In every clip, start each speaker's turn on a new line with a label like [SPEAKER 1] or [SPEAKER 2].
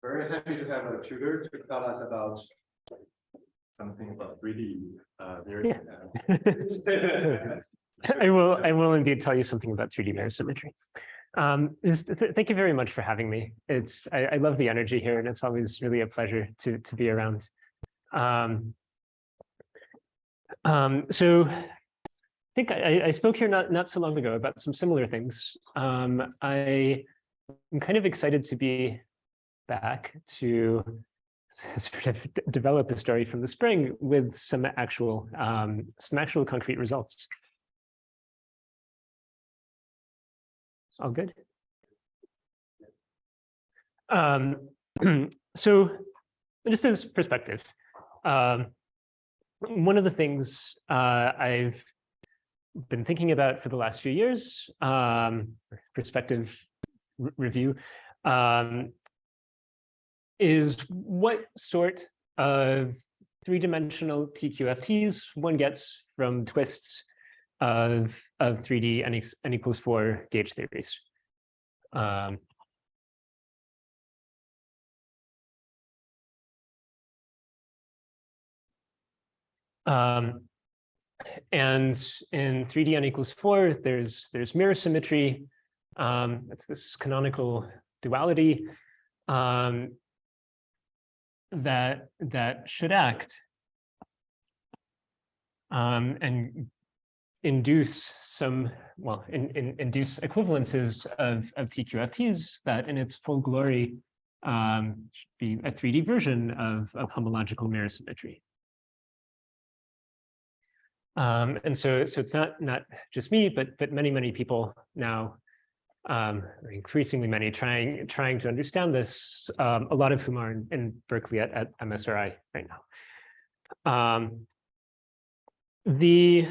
[SPEAKER 1] very happy to have a tutor to tell us about something about 3D.
[SPEAKER 2] I will indeed tell you something about 3D mirror symmetry. Thank you very much for having me. I love the energy here, and it's always really a pleasure to be around. So I think I spoke here not so long ago about some similar things. I'm kind of excited to be back to sort of develop a story from the spring with some actual concrete results. All good. So just as perspective, one of the things I've been thinking about for the last few years, perspective review, is what sort of three-dimensional TQFTs one gets from twists of 3D n equals 4 gauge theories. And in 3D n equals 4, there's mirror symmetry. It's this canonical duality that should act and induce some, well, induce equivalences of TQFTs that in its full glory should be a 3D version of homological mirror symmetry. And so it's not just me, but many people now, increasingly many trying to understand this, a lot of whom are in Berkeley at MSRI right now. The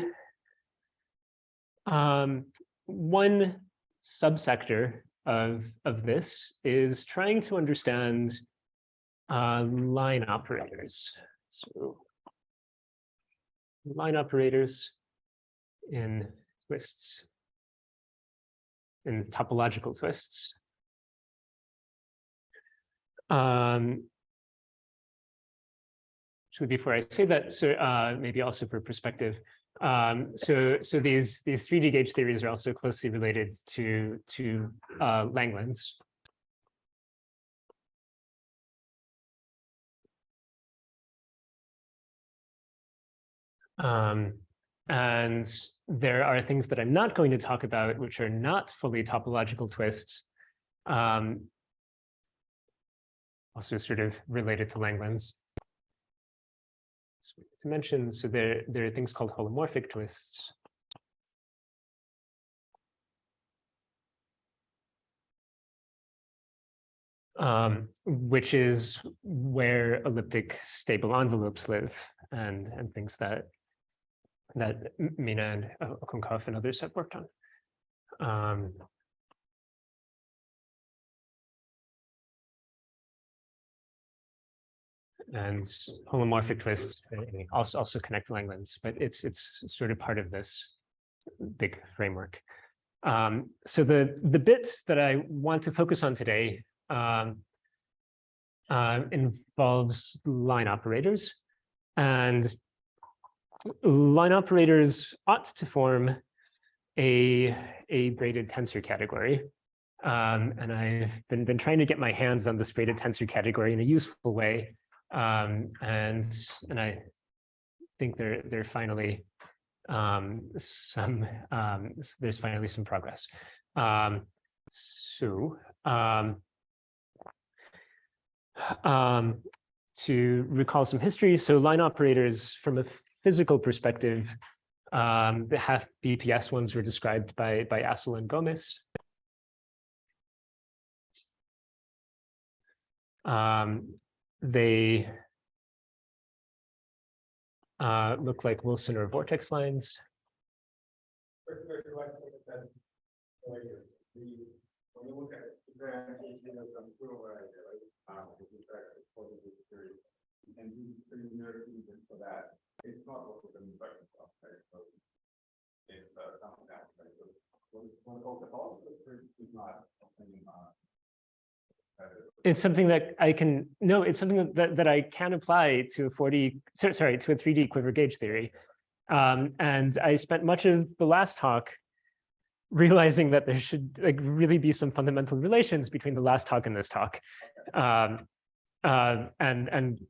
[SPEAKER 2] one subsector of this is trying to understand line operators. So line operators in twists, in topological twists. So before I say that, so maybe also for perspective, so these 3D gauge theories are also closely related to Langlands. And there are things that I'm not going to talk about, which are not fully topological twists, also sort of related to Langlands. So to mention, so there are things called holomorphic twists. Which is where elliptic stable envelopes live, and things that Mina and Oblomkov and others have worked on. And holomorphic twists also connect Langlands, but it's sort of part of this big framework. So the bits that I want to focus on today involves line operators, and line operators ought to form a braided tensor category. And I've been trying to get my hands on this braided tensor category in a useful way. And I think there's finally some progress. To recall some history, so line operators from a physical perspective, the half BPS ones were described by Assel and Gomez. They look like Wilson or vortex lines.
[SPEAKER 1] When you look at the differentiation of some and do mirror fusion for that, it's not what we're going to right? So it's something that, right? So what is called the topological is not something competitive.
[SPEAKER 2] It's something that I can, no, it's something that I can apply to a 3D quiver gauge theory. And I spent much of the last talk realizing that there should like really be some fundamental relations between the last talk and this talk. And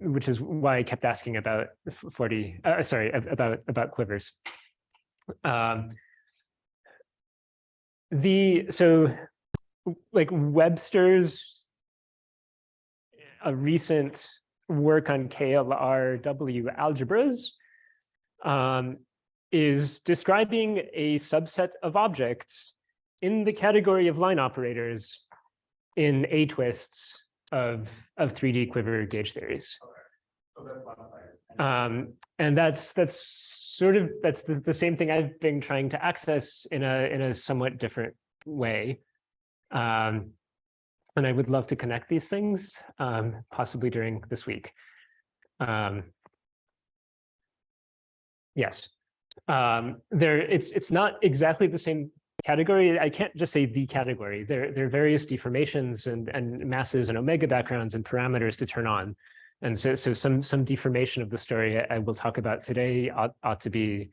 [SPEAKER 2] which is why I kept asking about about quivers. So like Webster's a recent work on KLRW algebras is describing a subset of objects in the category of line operators in A-twists of 3D quiver gauge theories.
[SPEAKER 1] Okay. So that's one.
[SPEAKER 2] And that's the same thing I've been trying to access in a somewhat different way. And I would love to connect these things, possibly during this week. Yes, it's not exactly the same category. I can't just say the category. There are various deformations and masses and omega backgrounds and parameters to turn on. And so some deformation of the story I will talk about today ought to be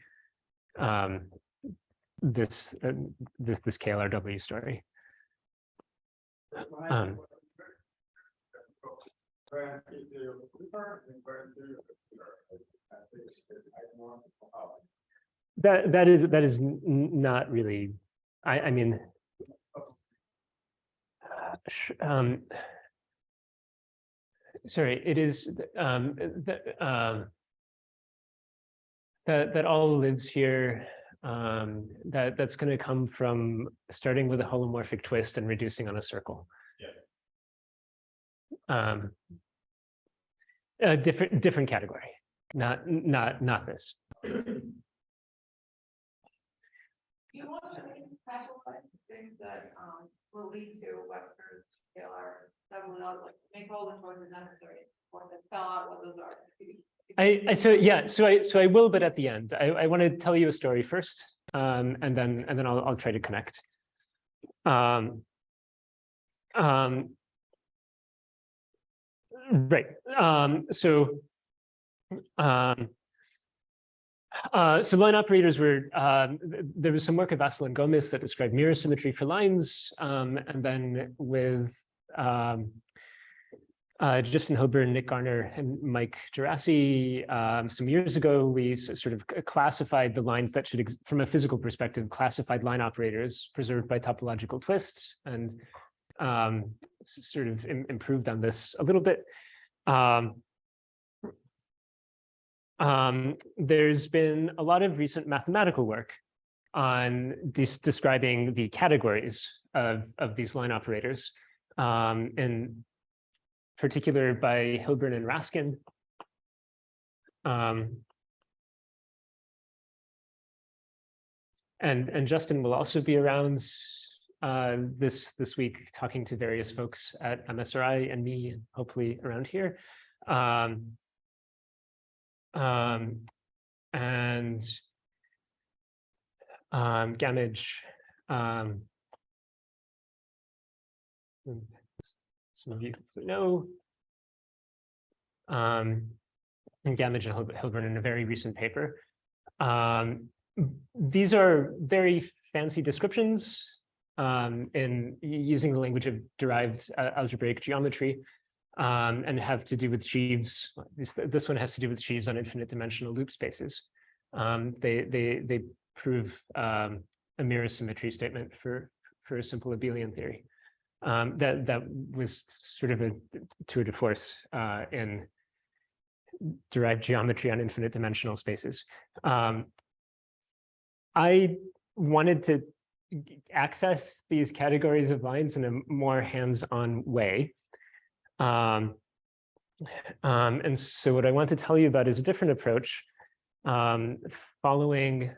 [SPEAKER 2] this KLRW story. That is not really. I mean, sorry. It is that all lives here. That's going to come from starting with a holomorphic twist and reducing on a circle. Yeah. A different category, not this.
[SPEAKER 3] Do you want to specialize things that will lead to Webster's scalar that will not like make all the choices necessary or to spell out what those are?
[SPEAKER 2] So I will, but at the end, I want to tell you a story first, and then I'll try to connect. Right. So line operators were there was some work of Vassal and Gomis that described mirror symmetry for lines, and then with Justin Hilburn, Nick Garner, and Mike Gerasi, some years ago, we sort of classified the lines that should, from a physical perspective, classified line operators preserved by topological twists, and sort of improved on this a little bit. There's been a lot of recent mathematical work on describing the categories of these line operators, in particular by Hilburn and Raskin. And Justin will also be around this week talking to various folks at MSRI and me, and hopefully around here. And Gammage, some of you know, and Gammage and Hilburn in a very recent paper. These are very fancy descriptions in using the language of derived algebraic geometry, and have to do with sheaves. This one has to do with sheaves on infinite dimensional loop spaces. They prove a mirror symmetry statement for a simple abelian theory. That was sort of a tour de force in derived geometry on infinite dimensional spaces. I wanted to access these categories of lines in a more hands-on way. And so what I want to tell you about is a different approach, following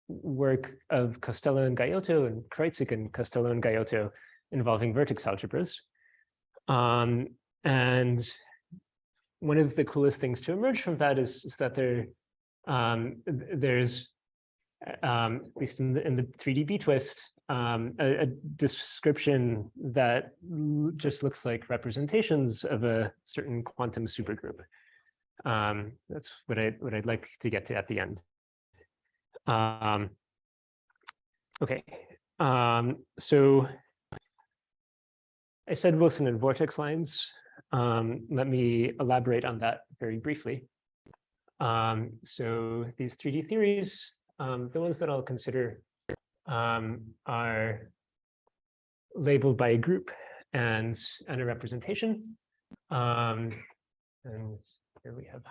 [SPEAKER 2] work of Costello and Gaiotto and Creutzig and Costello and Gaiotto involving vertex algebras. And one of the coolest things to emerge from that is that there's, at least in the 3D B twist, a description that just looks like representations of a certain quantum supergroup. That's what I'd like to get to at the end. Okay, so I said Wilson and vortex lines. Let me elaborate on that very briefly. So these 3D theories, the ones that I'll consider are labeled by a group and a representation. And here we have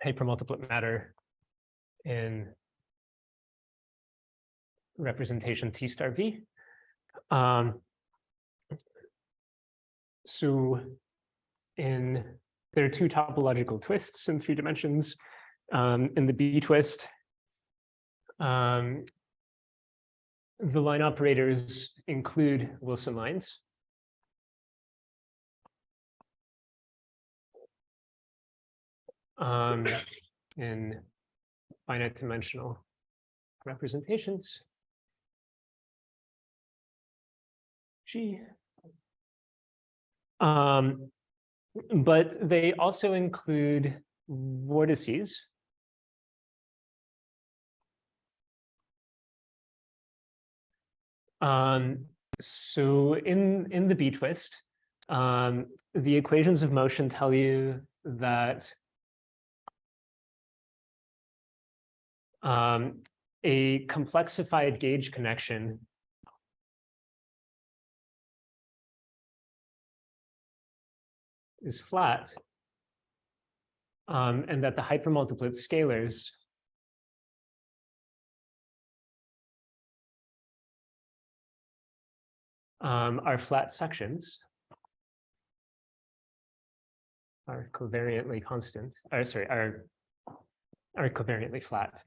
[SPEAKER 2] hypermultiplet matter in representation T star V. So there are two topological twists in 3 dimensions. In the B twist, the line operators include Wilson lines. In finite dimensional representations. G. But they also include vortices. So in the B twist, the equations of motion tell you that a complexified gauge connection is flat, and that the hypermultiplet scalars are flat sections, are covariantly constant, or sorry, are covariantly flat.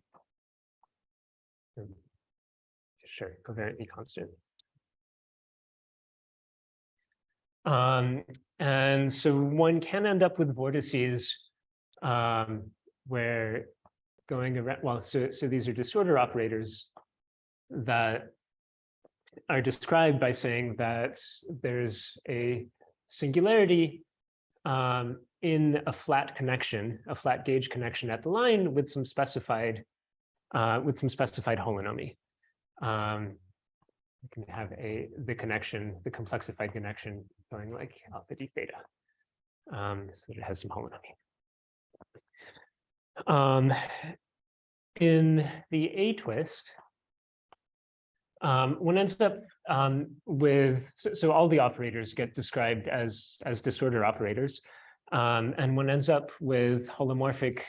[SPEAKER 2] Sure, covariantly constant. And so one can end up with vortices where going around, well, so these are disorder operators that are described by saying that there's a singularity in a flat connection, a flat gauge connection at the line with some specified holonomy. You can have the complexified connection going like alpha d theta, so that it has some holonomy. In the A twist, one ends up with, so all the operators get described as disorder operators, and one ends up with holomorphic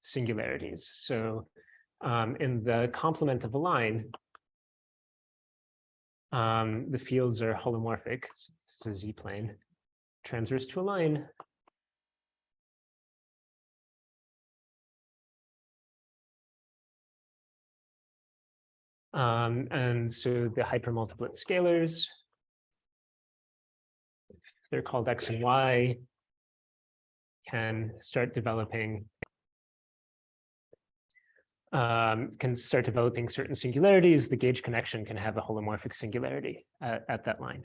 [SPEAKER 2] singularities. So in the complement of a line, the fields are holomorphic. This is a z-plane transverse to a line. And so the hypermultiplet scalars, they're called x and y, can start developing certain singularities. The gauge connection can have a holomorphic singularity at that line.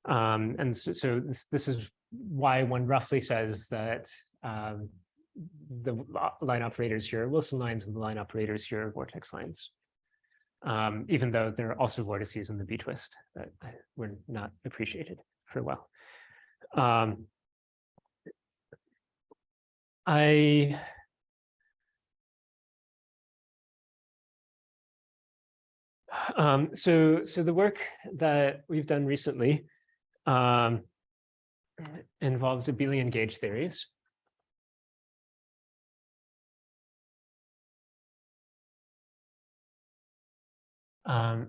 [SPEAKER 2] And so this is why one roughly says that the line operators here are Wilson lines and the line operators here are vortex lines. Even though there are also vortices in the B twist that were not appreciated for a while. So the work that we've done recently involves abelian gauge theories.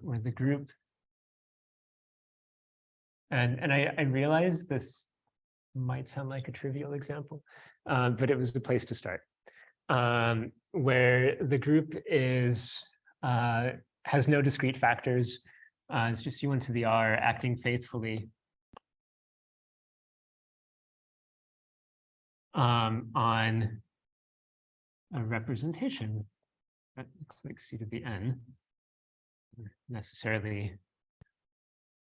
[SPEAKER 2] Where the group, and I realize this might sound like a trivial example, but it was the place to start, where the group has no discrete factors. It's just u1 to the r acting faithfully on a representation that looks like c to the n. necessarily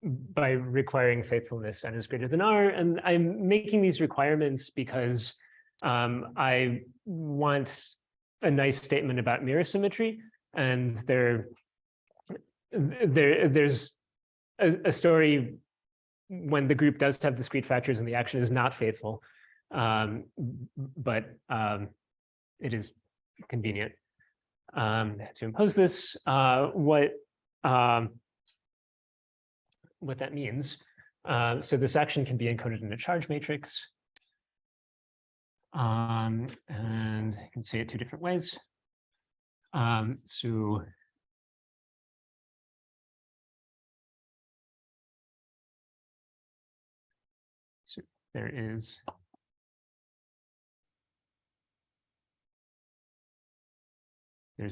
[SPEAKER 2] by requiring faithfulness n is greater than r. And I'm making these requirements because I want a nice statement about mirror symmetry. And there's a story when the group does have discrete factors and the action is not faithful, but it is convenient to impose this. What that means, so this action can be encoded in a charge matrix, and I can say it two different ways. So there's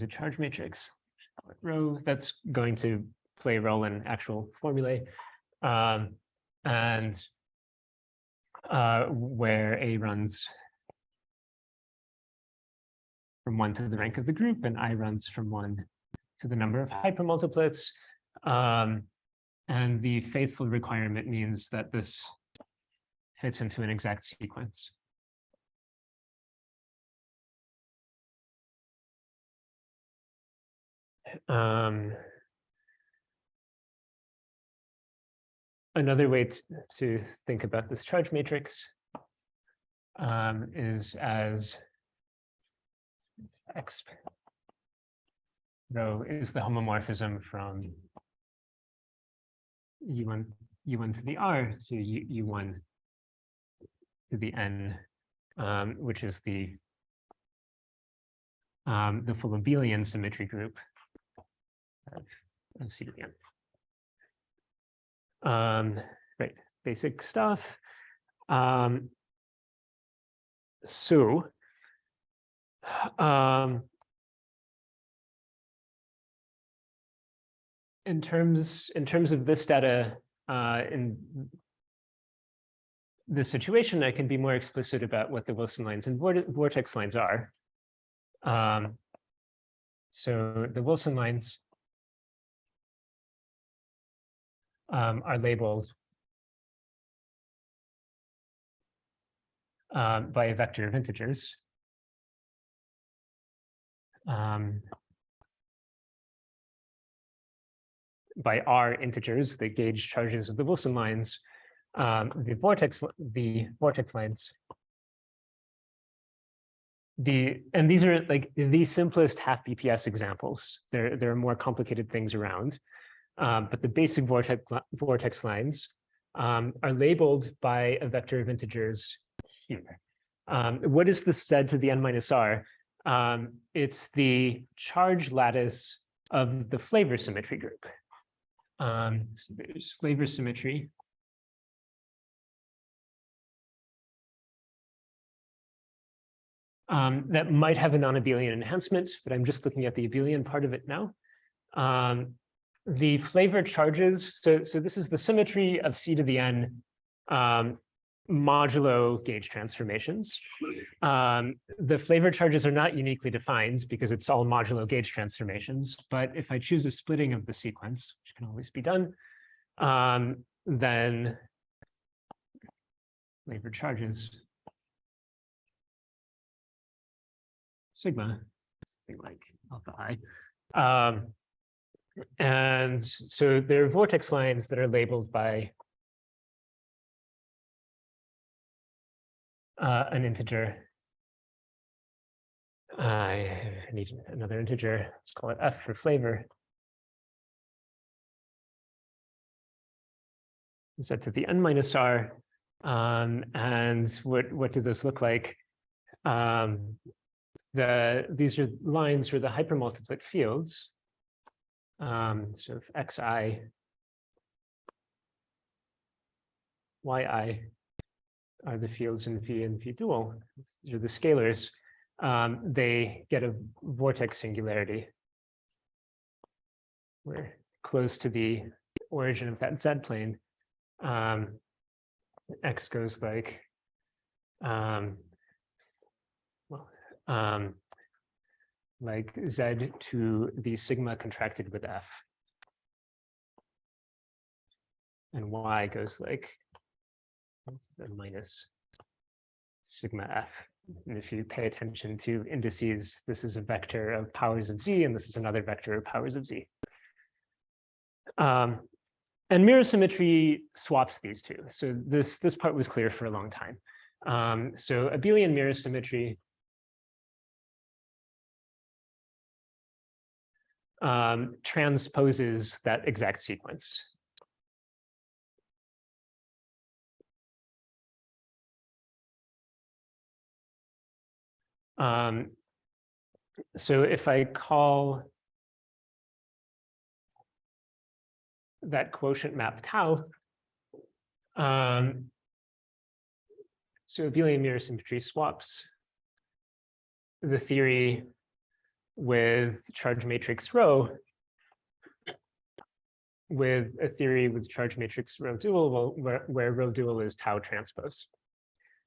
[SPEAKER 2] a charge matrix rho that's going to play a role in actual formulae, and where A runs from 1 to the rank of the group, and I runs from 1 to the number of hypermultiplets. And the faithful requirement means that this fits into an exact sequence. Another way to think about this charge matrix is as X rho is the homomorphism from U1 to the R to U1 to the N, which is the full abelian symmetry group of C to the N. Right, basic stuff. So in terms of this data, in this situation, I can be more explicit about what the Wilson lines and vortex lines are. So the Wilson lines are labeled by a vector of integers. By R integers, the gauge charges of the Wilson lines, the vortex lines. And these are like the simplest half BPS examples. There are more complicated things around, but the basic vortex lines are labeled by a vector of integers here. What is this Z to the n minus r? It's the charge lattice of the flavor symmetry group. So there's flavor symmetry. That might have a non-abelian enhancement, but I'm just looking at the abelian part of it now. The flavor charges, so this is the symmetry of C to the n modulo gauge transformations. The flavor charges are not uniquely defined because it's all modulo gauge transformations. But if I choose a splitting of the sequence, which can always be done, then flavor charges sigma, something like alpha I. And so there are vortex lines that are labeled by an integer. I need another integer. Let's call it F for flavor. Set to the n minus r. And what do those look like? These are lines for the hypermultiplet fields. So if xi, yi are the fields in V and V dual, these are the scalars, they get a vortex singularity. We're close to the origin of that Z plane. X goes like, like Z to the sigma contracted with F. and y goes like minus sigma f. And if you pay attention to indices, this is a vector of powers of z, and this is another vector of powers of z. And mirror symmetry swaps these two. So this part was clear for a long time. So abelian mirror symmetry transposes that exact sequence. So if I call that quotient map tau, so abelian mirror symmetry swaps the theory with charge matrix rho with a theory with charge matrix rho dual, where rho dual is tau transpose.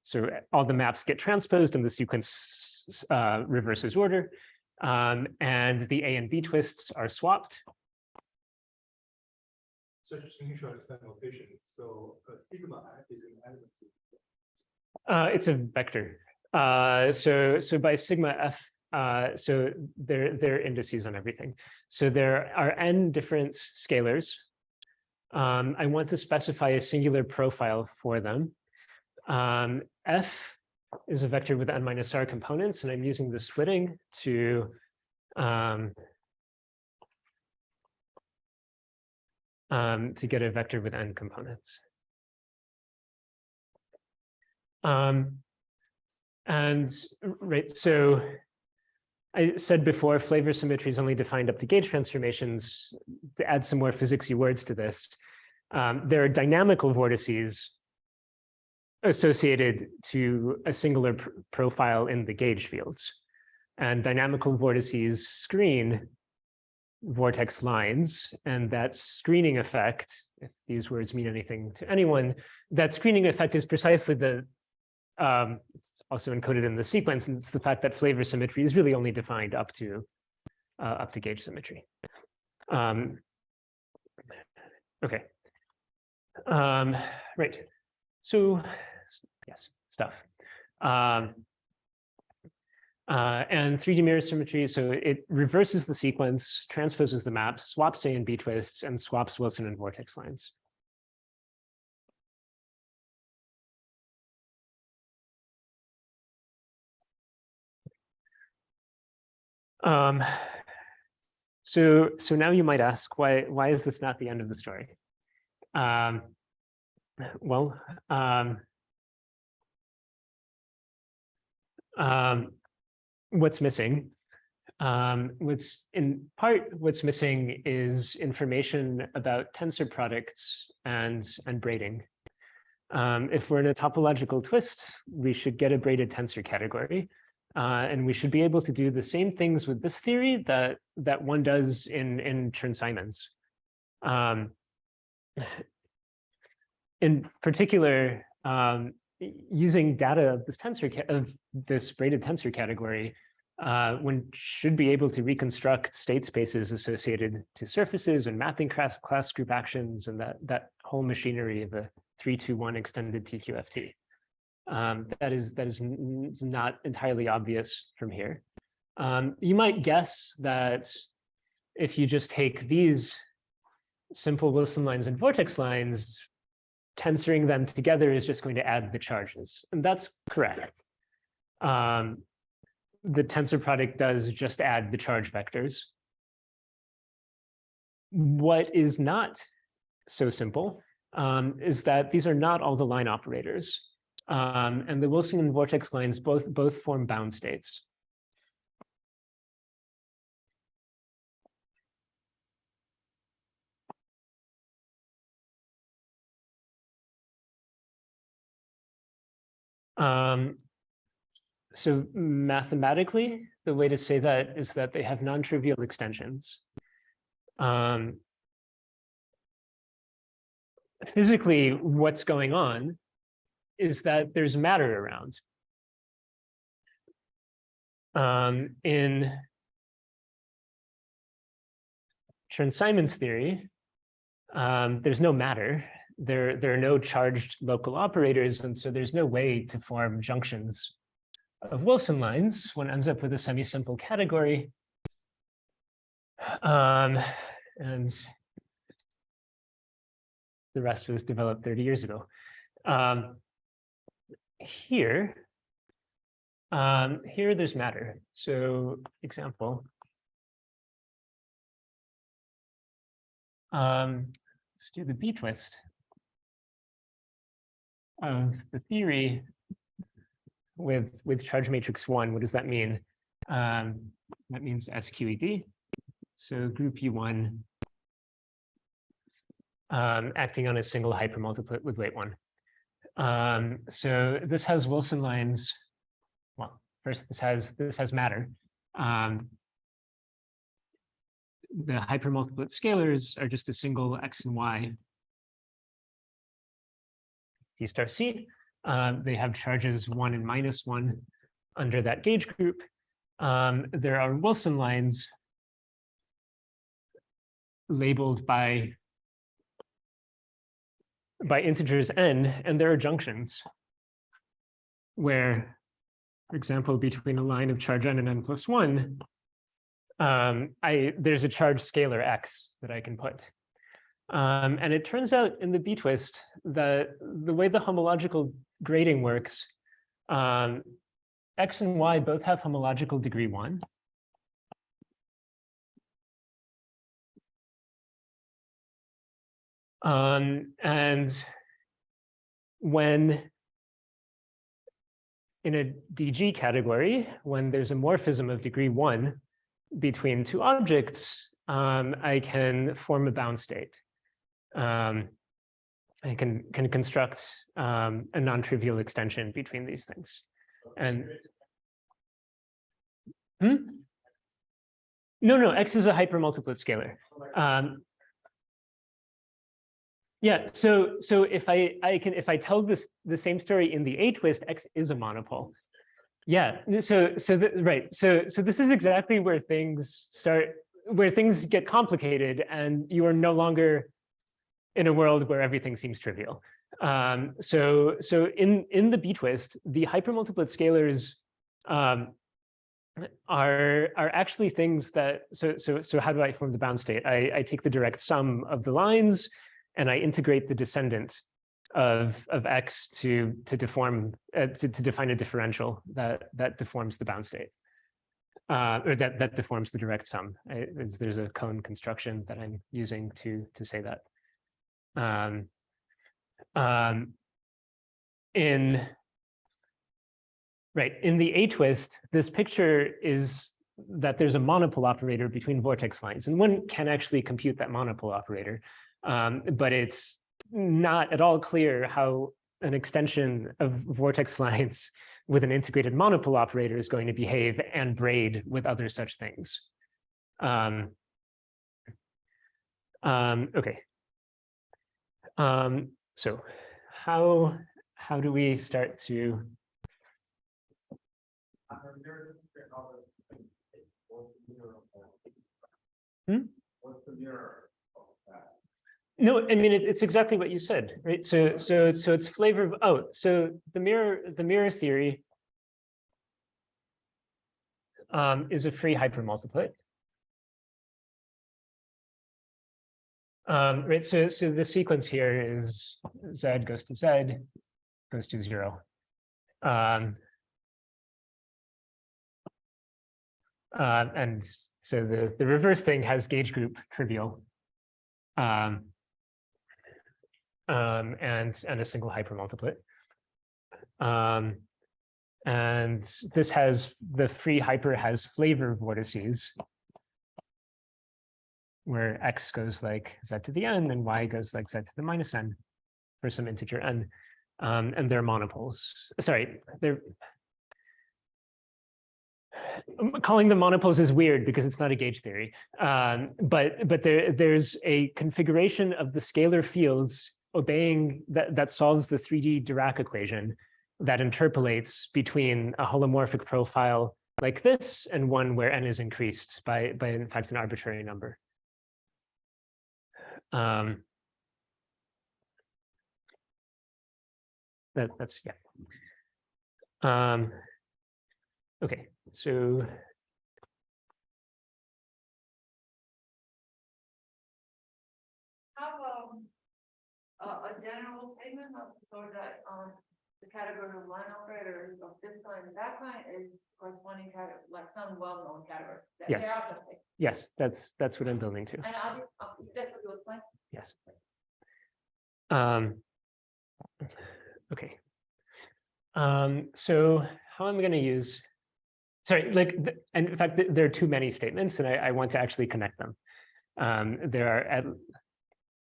[SPEAKER 2] So all the maps get transposed and the sequence reverses order, and the A and B twists are swapped.
[SPEAKER 4] So just making sure I understand notation. So sigma f is an element.
[SPEAKER 2] It's a vector. So by sigma f, so they're indices on everything. So there are n different scalars. I want to specify a singular profile for them. F is a vector with n minus r components, and I'm using the splitting to get a vector with n components. And right, so I said before, flavor symmetry is only defined up to gauge transformations. To add some more physicsy words to this, there are dynamical vortices associated to a singular profile in the gauge fields. And dynamical vortices screen vortex lines, and that screening effect, if these words mean anything to anyone, that screening effect is precisely the, it's also encoded in the sequence, and it's the fact that flavor symmetry is really only defined up to gauge symmetry. Okay. Right. So yes, stuff. And 3D mirror symmetry, so it reverses the sequence, transposes the maps, swaps A and B twists, and swaps Wilson and vortex lines. So now you might ask, why is this not the end of the story? What's missing? What's missing is information about tensor products and braiding. If we're in a topological twist, we should get a braided tensor category. And we should be able to do the same things with this theory that one does in Chern-Simons. In particular, using data of this braided tensor category, one should be able to reconstruct state spaces associated to surfaces and mapping class group actions and that whole machinery of a 3-2-1 extended TQFT. That is not entirely obvious from here. You might guess that if you just take these simple Wilson lines and vortex lines, tensoring them together is just going to add the charges, and that's correct. The tensor product does just add the charge vectors. What is not so simple is that these are not all the line operators. And the Wilson and vortex lines both form bound states. So mathematically, the way to say that is that they have non-trivial extensions. Physically, what's going on is that there's matter around. In Chern-Simons theory, there's no matter. there are no charged local operators, and so there's no way to form junctions of Wilson lines. One ends up with a semi-simple category. And the rest was developed 30 years ago. Here there's matter. So example, let's do the B-twist of the theory with charge matrix 1. What does that mean? That means SQED. So group U1 acting on a single hypermultiplet with weight 1. So this has Wilson lines. Well, first this has matter. The hypermultiplet scalars are just a single x and y D star C. They have charges 1 and -1 under that gauge group. There are Wilson lines labeled by integers n, and there are junctions where, for example, between a line of charge n and n+1, there's a charge scalar x that I can put. And it turns out in the B-twist that the way the homological grading works, x and y both have homological degree 1. And when in a DG category, when there's a morphism of degree 1 between two objects, I can form a bound state. I can construct a non-trivial extension between these things. And no, X is a hypermultiplet scalar. Yeah, so if I tell the same story in the A-twist, X is a monopole. Yeah, right. So this is exactly where things get complicated, and you are no longer in a world where everything seems trivial. So in the B-twist, the hypermultiplet scalars are actually things that, so how do I form the bound state? I take the direct sum of the lines, and I integrate the descendant of X to define a differential that deforms the bound state, or that deforms the direct sum. There's a cone construction that I'm using to say that. In the A-twist, this picture is that there's a monopole operator between vortex lines, and one can actually compute that monopole operator, but it's not at all clear how an extension of vortex lines with an integrated monopole operator is going to behave and braid with other such things. Okay. So how do we start to?
[SPEAKER 1] What's the mirror of that?
[SPEAKER 2] No, I mean it's exactly what you said, right? So it's flavor of so the mirror theory is a free hypermultiplet. Right, so the sequence here is Z goes to Z, goes to 0. And so the reverse thing has gauge group trivial, and a single hypermultiplet. And this has, the free hyper has flavor vortices, where X goes like Z to the n and Y goes like Z to the minus n for some integer n. And they're monopoles. Sorry, calling them monopoles is weird because it's not a gauge theory. But there's a configuration of the scalar fields obeying that solves the 3D Dirac equation that interpolates between a holomorphic profile like this and one where n is increased by in fact an arbitrary number. That's yeah. Okay, so
[SPEAKER 3] Have a general statement of the sort that the category of line operators of this kind and that kind is corresponding category, like some well-known category.
[SPEAKER 2] Yes.
[SPEAKER 3] There are something.
[SPEAKER 2] yes, that's what I'm building to.
[SPEAKER 3] And I'll just, that's what you explain.
[SPEAKER 2] Yes. Okay. So how I'm going to use, sorry, like, and in fact, there are too many statements, and I want to actually connect them. There are at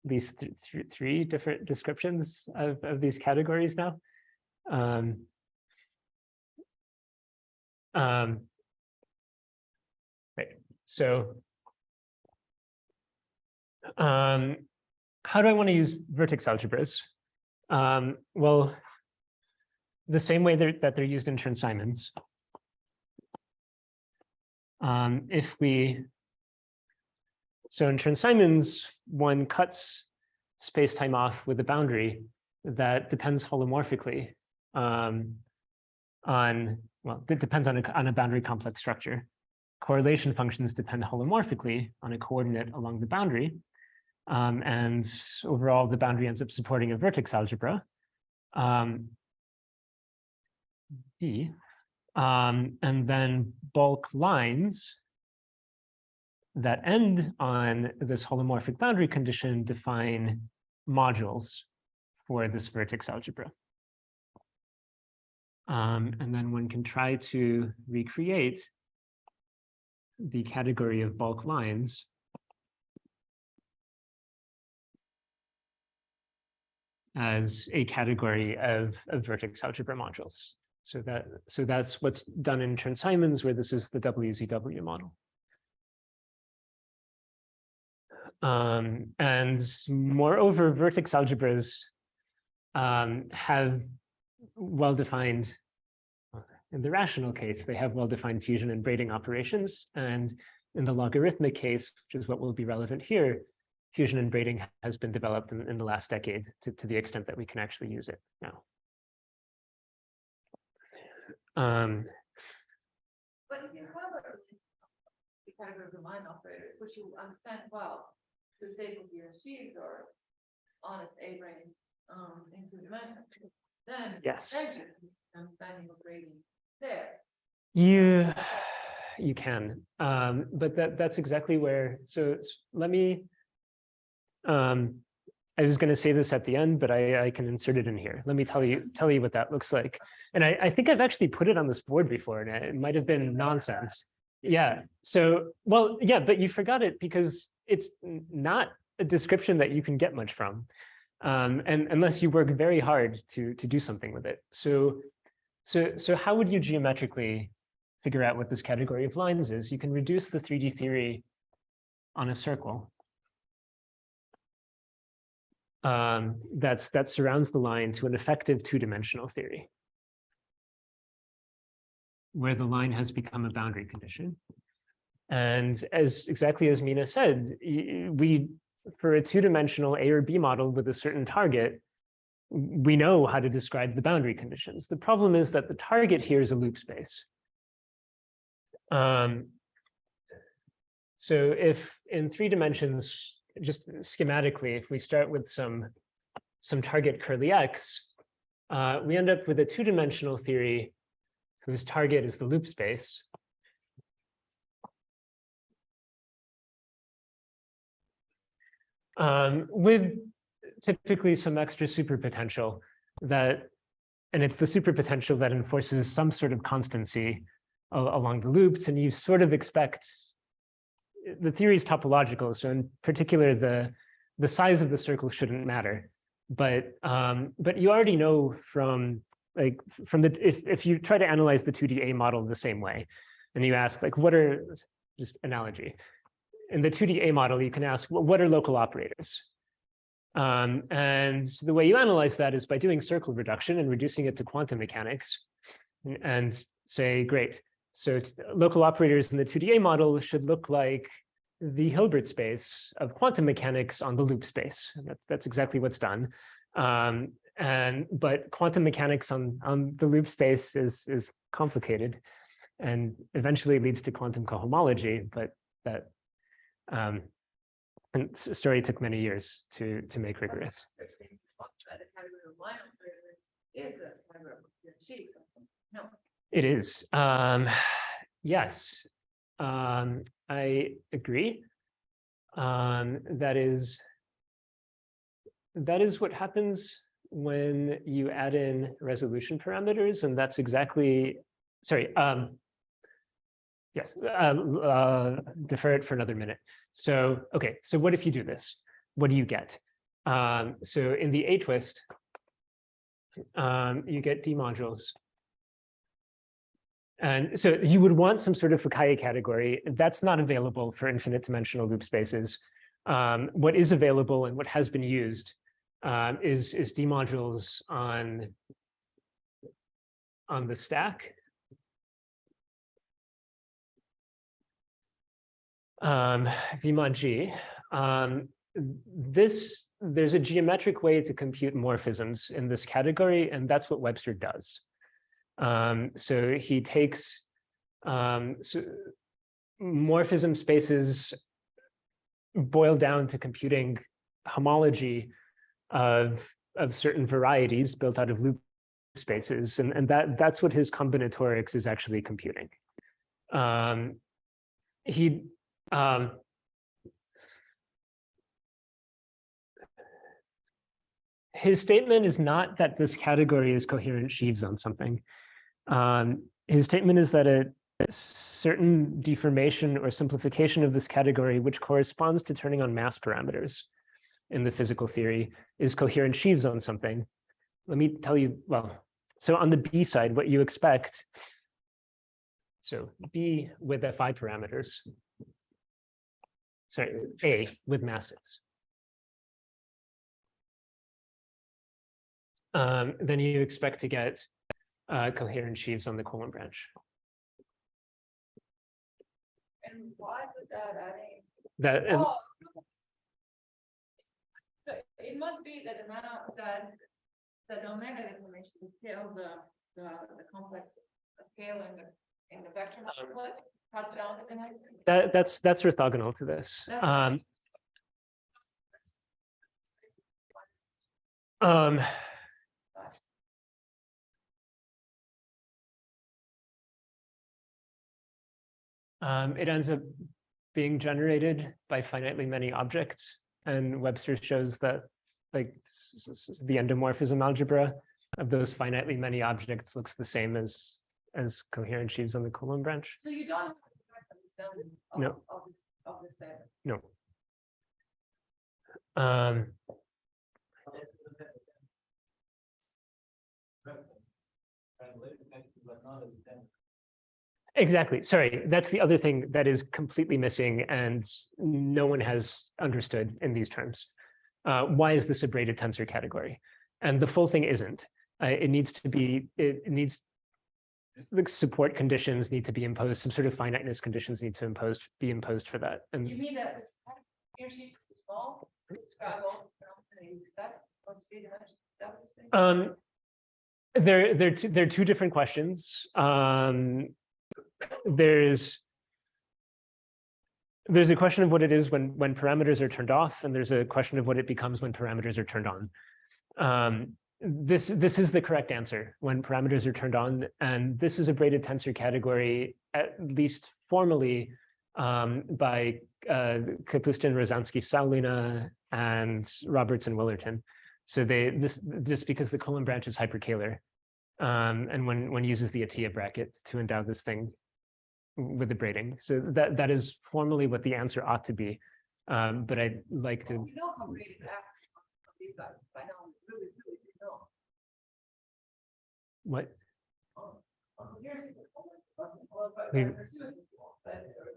[SPEAKER 2] least three different descriptions of these categories now. Right. So, how do I want to use vertex algebras? Well, the same way that they're used in Chern-Simons. So in Chern-Simons, one cuts space-time off with a boundary that depends holomorphically it depends on a boundary complex structure. Correlation functions depend holomorphically on a coordinate along the boundary. And overall, the boundary ends up supporting a vertex algebra. And then bulk lines that end on this holomorphic boundary condition define modules for this vertex algebra. And then one can try to recreate the category of bulk lines as a category of vertex algebra modules. So that's what's done in Chern-Simons, where this is the WZW model. And moreover, vertex algebras have well-defined, in the rational case, they have well-defined fusion and braiding operations. And in the logarithmic case, which is what will be relevant here, fusion and braiding has been developed in the last decade to the extent that we can actually use it now.
[SPEAKER 3] But if you have the category of the line operators, which you understand well, the sake of your sheaves or honest A-brains in two dimensions, then
[SPEAKER 2] Yes.
[SPEAKER 3] understanding of grading there.
[SPEAKER 2] You can, but that's exactly where. So let me. I was going to say this at the end, but I can insert it in here. Let me tell you what that looks like. And I think I've actually put it on this board before, and it might have been nonsense. Yeah. So, well, yeah, but you forgot it because it's not a description that you can get much from, and unless you work very hard to do something with it. So how would you geometrically figure out what this category of lines is? You can reduce the 3D theory on a circle that surrounds the line to an effective two-dimensional theory, where the line has become a boundary condition. And exactly as Mina said, for a two-dimensional A or B model with a certain target, we know how to describe the boundary conditions. The problem is that the target here is a loop space. So if in 3 dimensions, just schematically, if we start with some target curly X, we end up with a two-dimensional theory whose target is the loop space. With typically some extra superpotential and it's the superpotential that enforces some sort of constancy along the loops, and you sort of expect, the theory is topological, so in particular, the size of the circle shouldn't matter. But you already know if you try to analyze the 2D model the same way, and you ask what are, just analogy, in the 2D model, you can ask, well, what are local operators? And the way you analyze that is by doing circle reduction and reducing it to quantum mechanics, and say, great. So local operators in the 2D model should look like the Hilbert space of quantum mechanics on the loop space. And that's exactly what's done. but quantum mechanics on the loop space is complicated and eventually leads to quantum cohomology, but that and story took many years to make rigorous.
[SPEAKER 3] The category of line operator is the category of sheaves. No.
[SPEAKER 2] It is. Yes, I agree. That is what happens when you add in resolution parameters, and that's exactly, sorry, yes, defer it for another minute. So, okay, so what if you do this? What do you get? So in the A-twist, you get D modules. And so you would want some sort of Fukaya category. That's not available for infinite dimensional loop spaces. What is available and what has been used is D modules on the stack. V mod G. There's a geometric way to compute morphisms in this category, and that's what Webster does. So he takes morphism spaces boil down to computing homology of certain varieties built out of loop spaces, and that's what his combinatorics is actually computing. His statement is not that this category is coherent sheaves on something. His statement is that a certain deformation or simplification of this category, which corresponds to turning on mass parameters in the physical theory, is coherent sheaves on something. Let me tell you, well, so on the B side, what you expect, so B with Fi parameters, sorry, A with masses. Then you expect to get coherent sheaves on the Coulomb branch.
[SPEAKER 3] And why would that adding?
[SPEAKER 2] That
[SPEAKER 3] Oh, so it must be that the amount that the omega deformation the scale the complex scale in the vector complex cuts down the connect.
[SPEAKER 2] that's orthogonal to this. It ends up being generated by finitely many objects, and Webster shows that like the endomorphism algebra of those finitely many objects looks the same as coherent sheaves on the Coulomb branch.
[SPEAKER 3] So you don't have to understand
[SPEAKER 2] No.
[SPEAKER 3] of this data.
[SPEAKER 2] No. Exactly. Sorry, that's the other thing that is completely missing and no one has understood in these terms. Why is this a braided tensor category? And the full thing isn't. It needs the support conditions need to be imposed. Some sort of finiteness conditions need to be imposed for that. And
[SPEAKER 3] You mean that here she's too small? Describe all the you expect from 3 dimensions. Is that what you're saying?
[SPEAKER 2] They're two different questions. There's a question of what it is when parameters are turned off, and there's a question of what it becomes when parameters are turned on. This is the correct answer when parameters are turned on, and this is a braided tensor category, at least formally, by Kapustin, Saulina, and Roberts and Willerton. So just because the Coulomb branch is hyperkähler, and one uses the Atiyah bracket to endow this thing with the braiding. So that is formally what the answer ought to be. But I'd like to.
[SPEAKER 3] You know how braided acts on these guys by now. Really know.
[SPEAKER 2] What?
[SPEAKER 3] Here's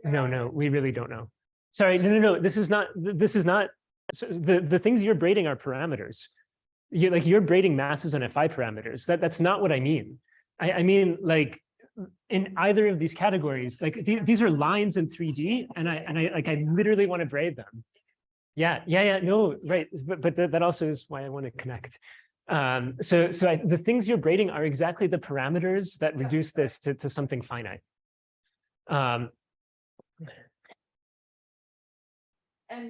[SPEAKER 2] No, we really don't know. Sorry, no. This is not. So the things you're braiding are parameters. You're braiding masses and Fi parameters. That's not what I mean. I mean, like, in either of these categories, like these are lines in 3D, and I literally want to braid them. Yeah, no, right. But that also is why I want to connect. The things you're braiding are exactly the parameters that reduce this to something finite.
[SPEAKER 3] And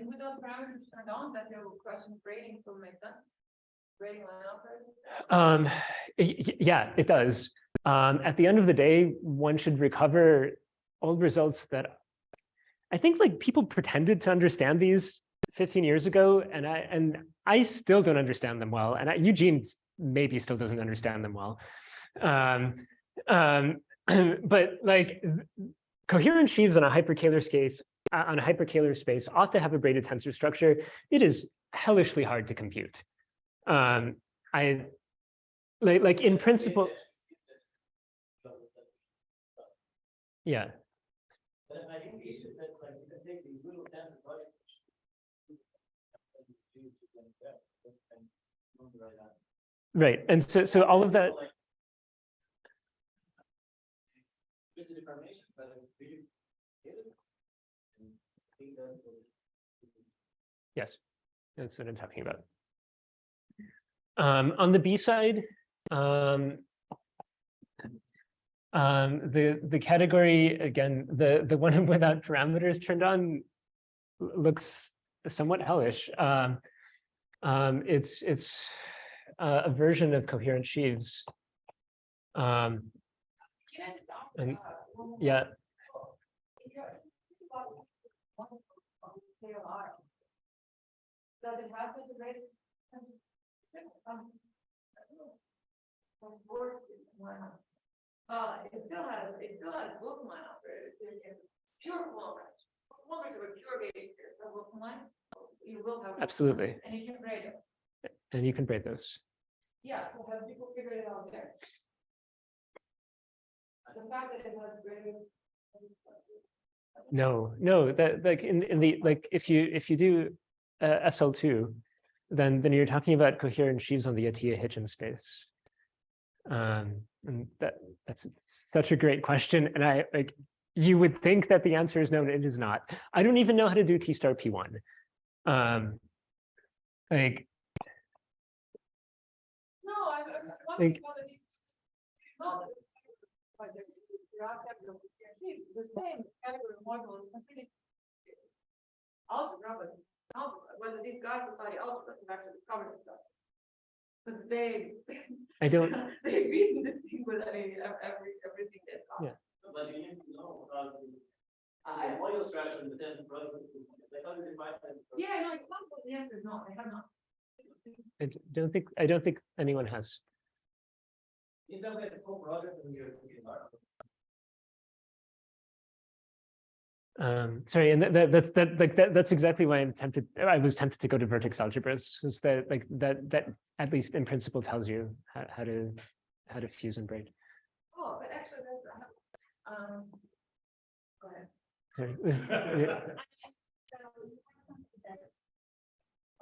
[SPEAKER 3] with those parameters turned on, that your question braiding will make sense. Braiding line operators.
[SPEAKER 2] Yeah, it does. At the end of the day, one should recover old results that I think like people pretended to understand these 15 years ago, and I still don't understand them well, and Eugene maybe still doesn't understand them well. But like coherent sheaves on a hyperkähler space ought to have a braided tensor structure. It is hellishly hard to compute. Like in principle. Yeah.
[SPEAKER 5] But I think the issue is that like you can take these little tensor projects.
[SPEAKER 2] Right, and so all of that. Yes, that's what I'm talking about. On the B side, the category, again, the one without parameters turned on looks somewhat hellish. It's a version of coherent sheaves. And yeah.
[SPEAKER 3] Does it have to raise it still has Wilson line operators. Pure kilometers. Kilometers are pure gauge here. So Wilson line, you will have
[SPEAKER 2] Absolutely.
[SPEAKER 3] and you can braid it.
[SPEAKER 2] And you can braid those.
[SPEAKER 3] Yeah, so have people figured it out there? The fact that it has braided.
[SPEAKER 2] No, that like in the like if you do SL2, then you're talking about coherent sheaves on the Atiyah-Hitchin space. And that's such a great question, and I like you would think that the answer is no, it is not. I don't even know how to do T star P1. Like
[SPEAKER 3] No, I'm wondering whether these the same category module is completely algebra, but whether these guys who study algebra have actually discovered this stuff. Because
[SPEAKER 2] I don't.
[SPEAKER 3] they've beaten this thing with everything they've got.
[SPEAKER 2] Yeah.
[SPEAKER 5] But you need to know the module structure and the tensor product. Like how do you define tensor product?
[SPEAKER 3] Yeah, no, it's not. But the answer is no. They have not.
[SPEAKER 2] I don't think anyone has.
[SPEAKER 5] In some way, the whole project when you're thinking about.
[SPEAKER 2] Sorry, and that's exactly why I was tempted to go to Vertex Algebras, is that like that at least in principle tells you how to fuse and braid.
[SPEAKER 3] Oh, but actually, that's go ahead.
[SPEAKER 2] Sorry.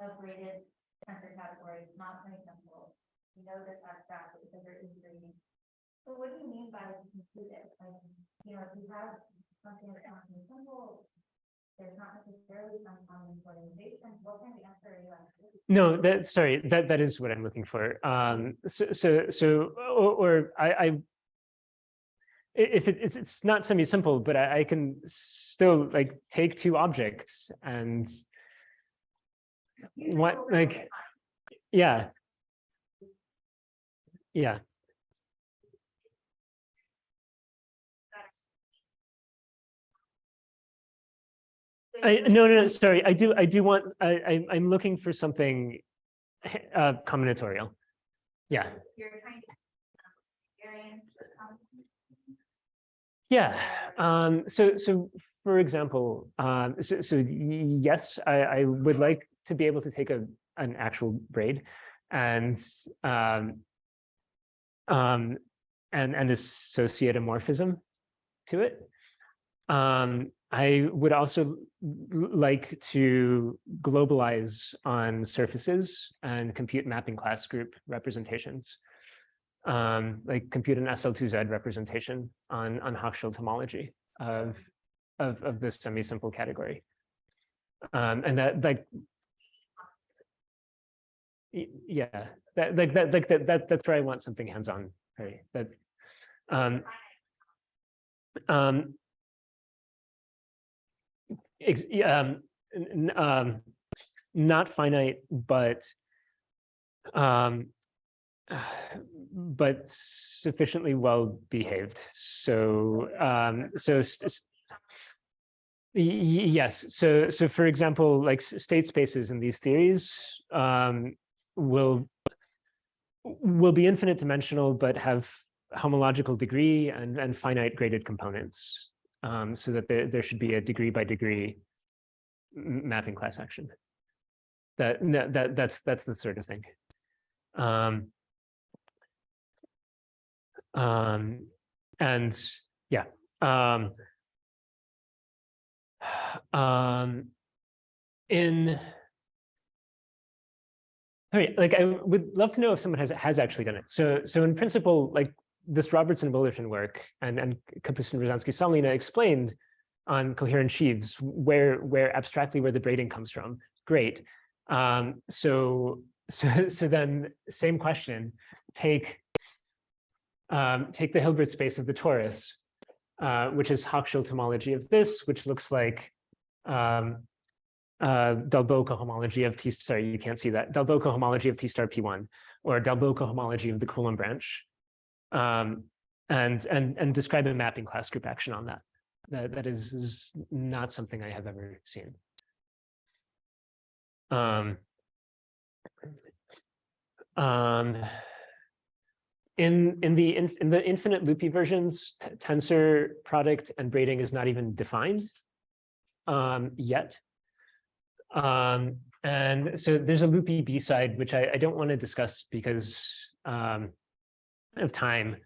[SPEAKER 6] Of braided tensor categories, not semi-simple. You know this abstract because they're integrating. So what do you mean by included? Like, you know, if you have something that's not semi-simple, there's not necessarily some common organization. What kind of answer are you asking?
[SPEAKER 2] No, that is what I'm looking for. If it's not semi-simple, but I can still like take two objects and what like yeah. No, sorry. I do want. I'm looking for something combinatorial. Yeah.
[SPEAKER 6] You're trying to variance.
[SPEAKER 2] Yeah. So for example, yes, I would like to be able to take an actual braid and associate a morphism to it. I would also like to globalize on surfaces and compute mapping class group representations, like compute an SL2Z representation on Hochschild homology of this semi-simple category, and that like Yeah, that's where I want something hands-on. Right. That not finite, but sufficiently well behaved. So yes. So for example, like state spaces in these theories will be infinite dimensional, but have homological degree and finite graded components, so that there should be a degree by degree mapping class action. That's the sort of thing. And yeah. Like I would love to know if someone has actually done it. So in principle, like this Robertson-Bulletin work and Hilburn-Raskin explained on coherent sheaves where abstractly where the braiding comes from. Great. So then same question. Take the Hilbert space of the torus, which is Hochschild homology of this, which looks like Delboca homology of T. Sorry, you can't see that. Delboca homology of T star P1, or Delboca homology of the Coulomb branch, and describe a mapping class group action on that. That is not something I have ever seen. In the infinite loopy versions, tensor product and braiding is not even defined yet. And so there's a loopy B side, which I don't want to discuss because of time.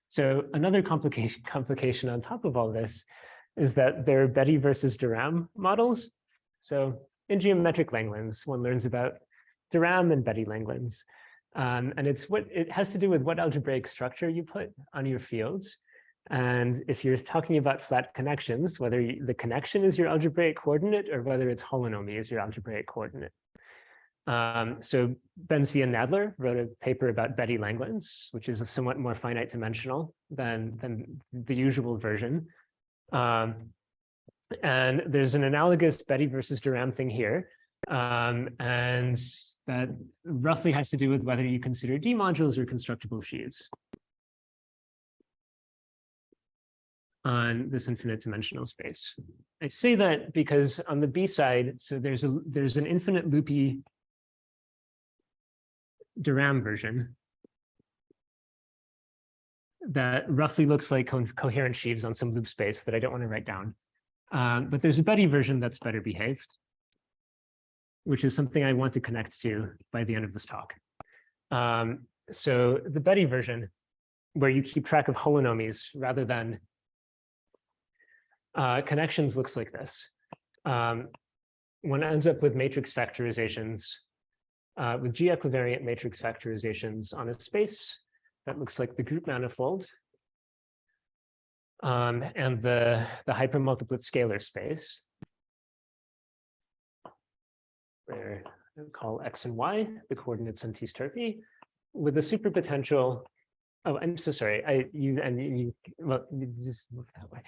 [SPEAKER 2] So another complication on top of all this is that there are Betty versus Durham models. So in geometric Langlands, one learns about Durham and Betty Langlands. And it has to do with what algebraic structure you put on your fields. And if you're talking about flat connections, whether the connection is your algebraic coordinate or whether its holonomy is your algebraic coordinate. So Bensvie and Nadler wrote a paper about Betty Langlands, which is a somewhat more finite dimensional than the usual version. And there's an analogous Betty versus Durham thing here. And that roughly has to do with whether you consider D modules or constructible sheaves on this infinite dimensional space. I say that because on the B side, so there's an infinite loopy Durham version that roughly looks like coherent sheaves on some loop space that I don't want to write down. But there's a Betty version that's better behaved, which is something I want to connect to by the end of this talk. So the Betty version, where you keep track of holonomies rather than connections, looks like this. One ends up with matrix factorizations, with G equivariant matrix factorizations on a space that looks like the group manifold and the hypermultiplet scalar space, where I call X and Y the coordinates on T star P, with a superpotential. Oh, I'm so sorry. Well, you just move that way.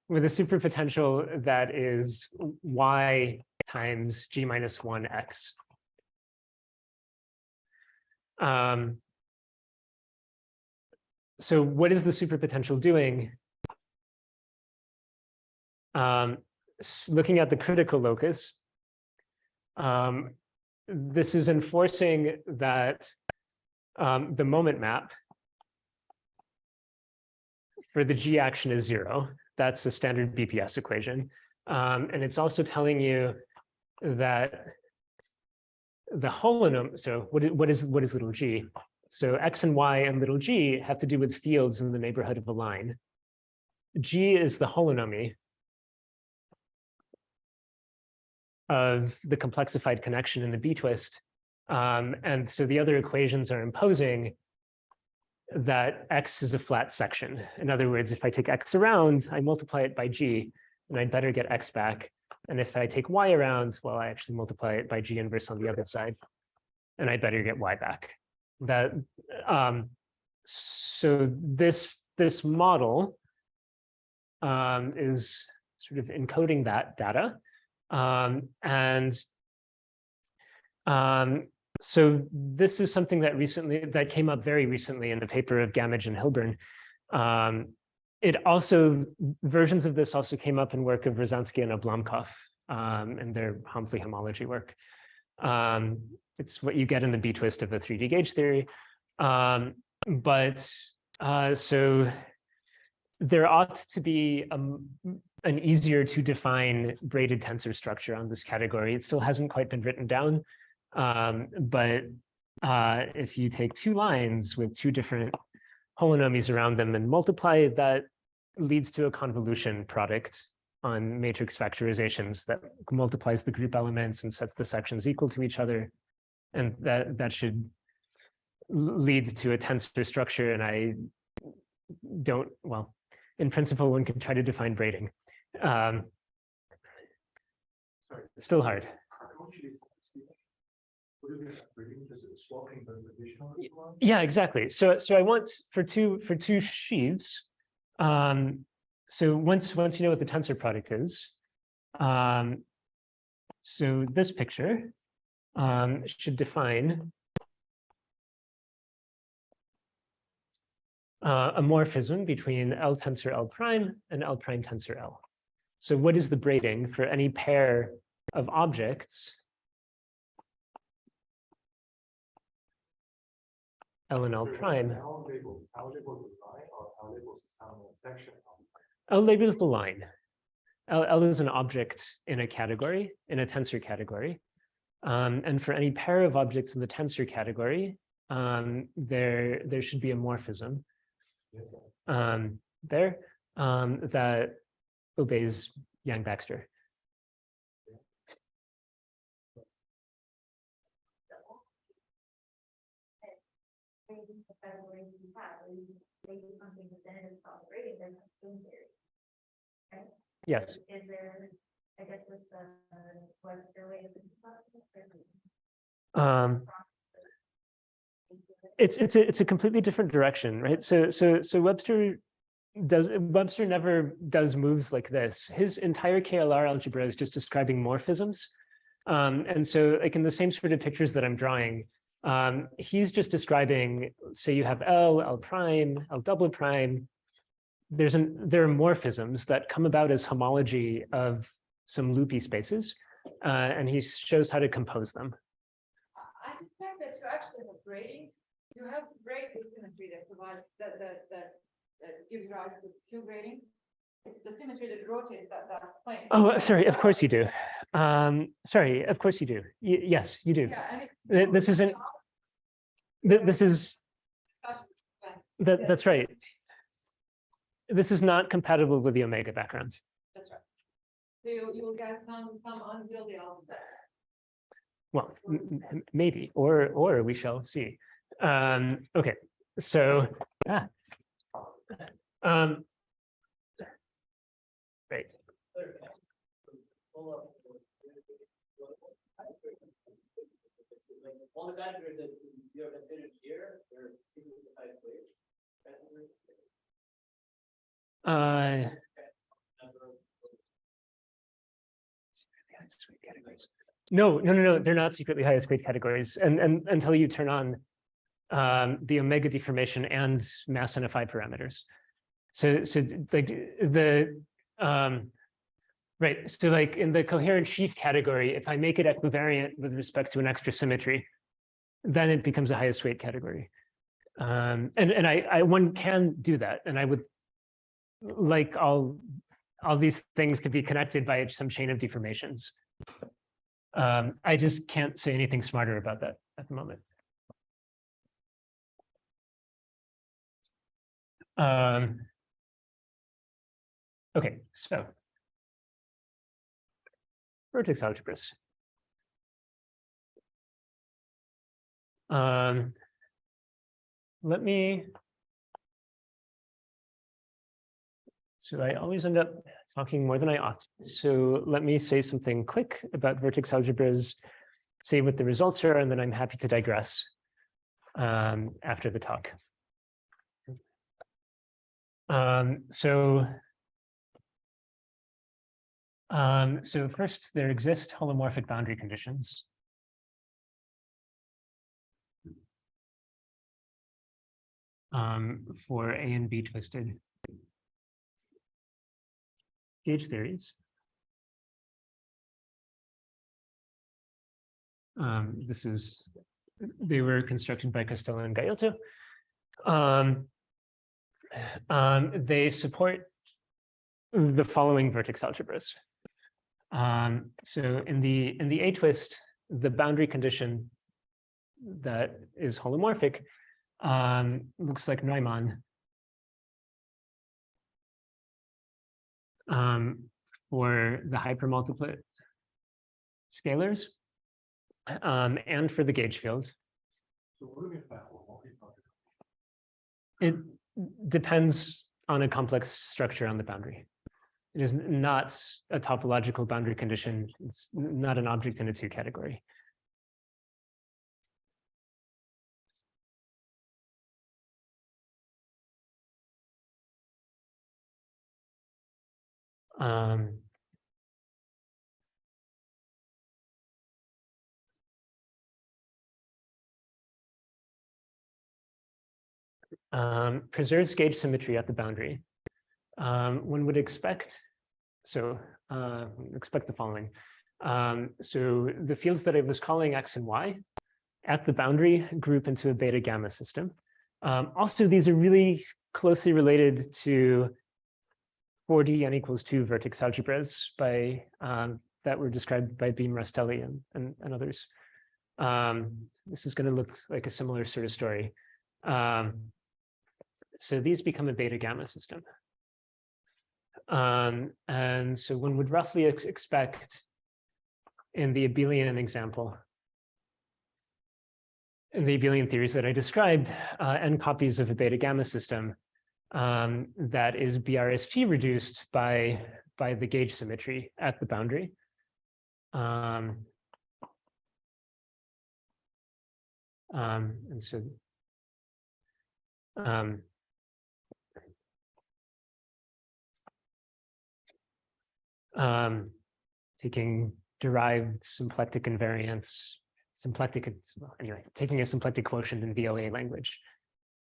[SPEAKER 2] With a superpotential that is Y times G minus 1 X. So what is the superpotential doing? Looking at the critical locus, this is enforcing that the moment map for the G action is 0. That's a standard BPS equation. And it's also telling you that the holonom, so what is little g? So X and Y and little g have to do with fields in the neighborhood of a line. G is the holonomy of the complexified connection in the B twist. And so the other equations are imposing that X is a flat section. In other words, if I take X around, I multiply it by G, and I'd better get X back. And if I take y around, well, I actually multiply it by G inverse on the other side, and I better get y back. That so this model is sort of encoding that data, so this is something that came up very recently in the paper of Gammage and Hilburn. Versions of this also came up in work of Rozansky and Oblomkov in their Humphrey homology work. It's what you get in the B-twist of the 3D gauge theory. So there ought to be an easier to define braided tensor structure on this category. It still hasn't quite been written down. But if you take two lines with two different holonomies around them and multiply, that leads to a convolution product on matrix factorizations that multiplies the group elements and sets the sections equal to each other. And that should lead to a tensor structure. And I don't, well, in principle, one can try to define braiding. Still hard. Yeah, exactly. So I want for two sheaves. So once you know what the tensor product is, so this picture should define a morphism between L tensor L prime and L prime tensor L. So what is the braiding for any pair of objects L and L prime?
[SPEAKER 4] L labels the line, or L labels some section of the line?
[SPEAKER 2] L labels the line. L is an object in a category, in a tensor category. And for any pair of objects in the tensor category, there should be a morphism there that obeys Yang-Baxter. Yes.
[SPEAKER 6] Is there, I guess, with the Webster way of
[SPEAKER 2] it's a completely different direction, right? So Webster never does moves like this. His entire KLR algebra is just describing morphisms. And so like in the same sort of pictures that I'm drawing, he's just describing, say you have L prime, L double prime. There are morphisms that come about as homology of some loopy spaces, and he shows how to compose them.
[SPEAKER 3] I suspect that to actually have braiding, you have to break the symmetry that provides that gives rise to Q braiding. It's the symmetry that rotates that plane.
[SPEAKER 2] Oh, sorry. Of course you do. Sorry. Of course you do. Yes, you do.
[SPEAKER 3] Yeah, and
[SPEAKER 2] This isn't. This is. That's right. This is not compatible with the omega background.
[SPEAKER 3] That's right. So you will get some unwieldy algebra.
[SPEAKER 2] Well, maybe, or we shall see. Okay, so right.
[SPEAKER 5] All the factors that you are considered here, they're secretly defined ways.
[SPEAKER 2] No, they're not secretly highest grade categories, and until you turn on the omega deformation and mass NFI parameters. So like right. So like in the coherent sheaf category, if I make it equivariant with respect to an extra symmetry, then it becomes a highest weight category. And one can do that, and I would like all these things to be connected by some chain of deformations. I just can't say anything smarter about that at the moment. Okay, so vertex algebras. Let me. So I always end up talking more than I ought. So let me say something quick about vertex algebras, say what the results are, and then I'm happy to digress after the talk. So first, there exist holomorphic boundary conditions. For A and B twisted gauge theories. They were constructed by Costello and Gaiotto. They support the following vertex algebras. So in the A twist, the boundary condition that is holomorphic looks like Neumann for the hypermultiplet scalars and for the gauge field.
[SPEAKER 4] So what do you mean by holomorphic?
[SPEAKER 2] It depends on a complex structure on the boundary. It is not a topological boundary condition. It's not an object in a two category. Preserves gauge symmetry at the boundary. One would expect, expect the following. So the fields that I was calling X and Y at the boundary group into a beta gamma system. Also, these are really closely related to 4D n equals 2 vertex algebras by that were described by Beam, Rastelli, and others. This is going to look like a similar sort of story. So these become a beta gamma system. And so one would roughly expect in the abelian example, in the abelian theories that I described, n copies of a beta gamma system that is BRST reduced by the gauge symmetry at the boundary. And so taking derived symplectic invariance, anyway, taking a symplectic quotient in VOA language.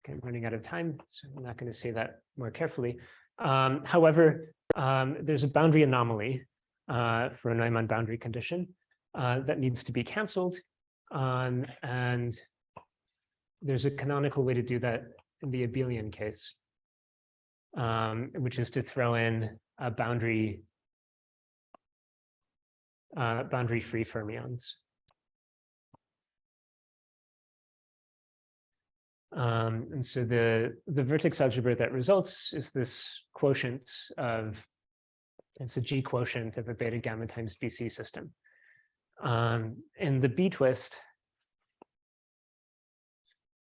[SPEAKER 2] Okay, I'm running out of time, so I'm not going to say that more carefully. However, there's a boundary anomaly for a Neumann boundary condition that needs to be canceled. And there's a canonical way to do that in the abelian case, which is to throw in a boundary free fermions. And so the vertex algebra that results is this quotient of, it's a G quotient of a beta gamma times BC system. In the B twist,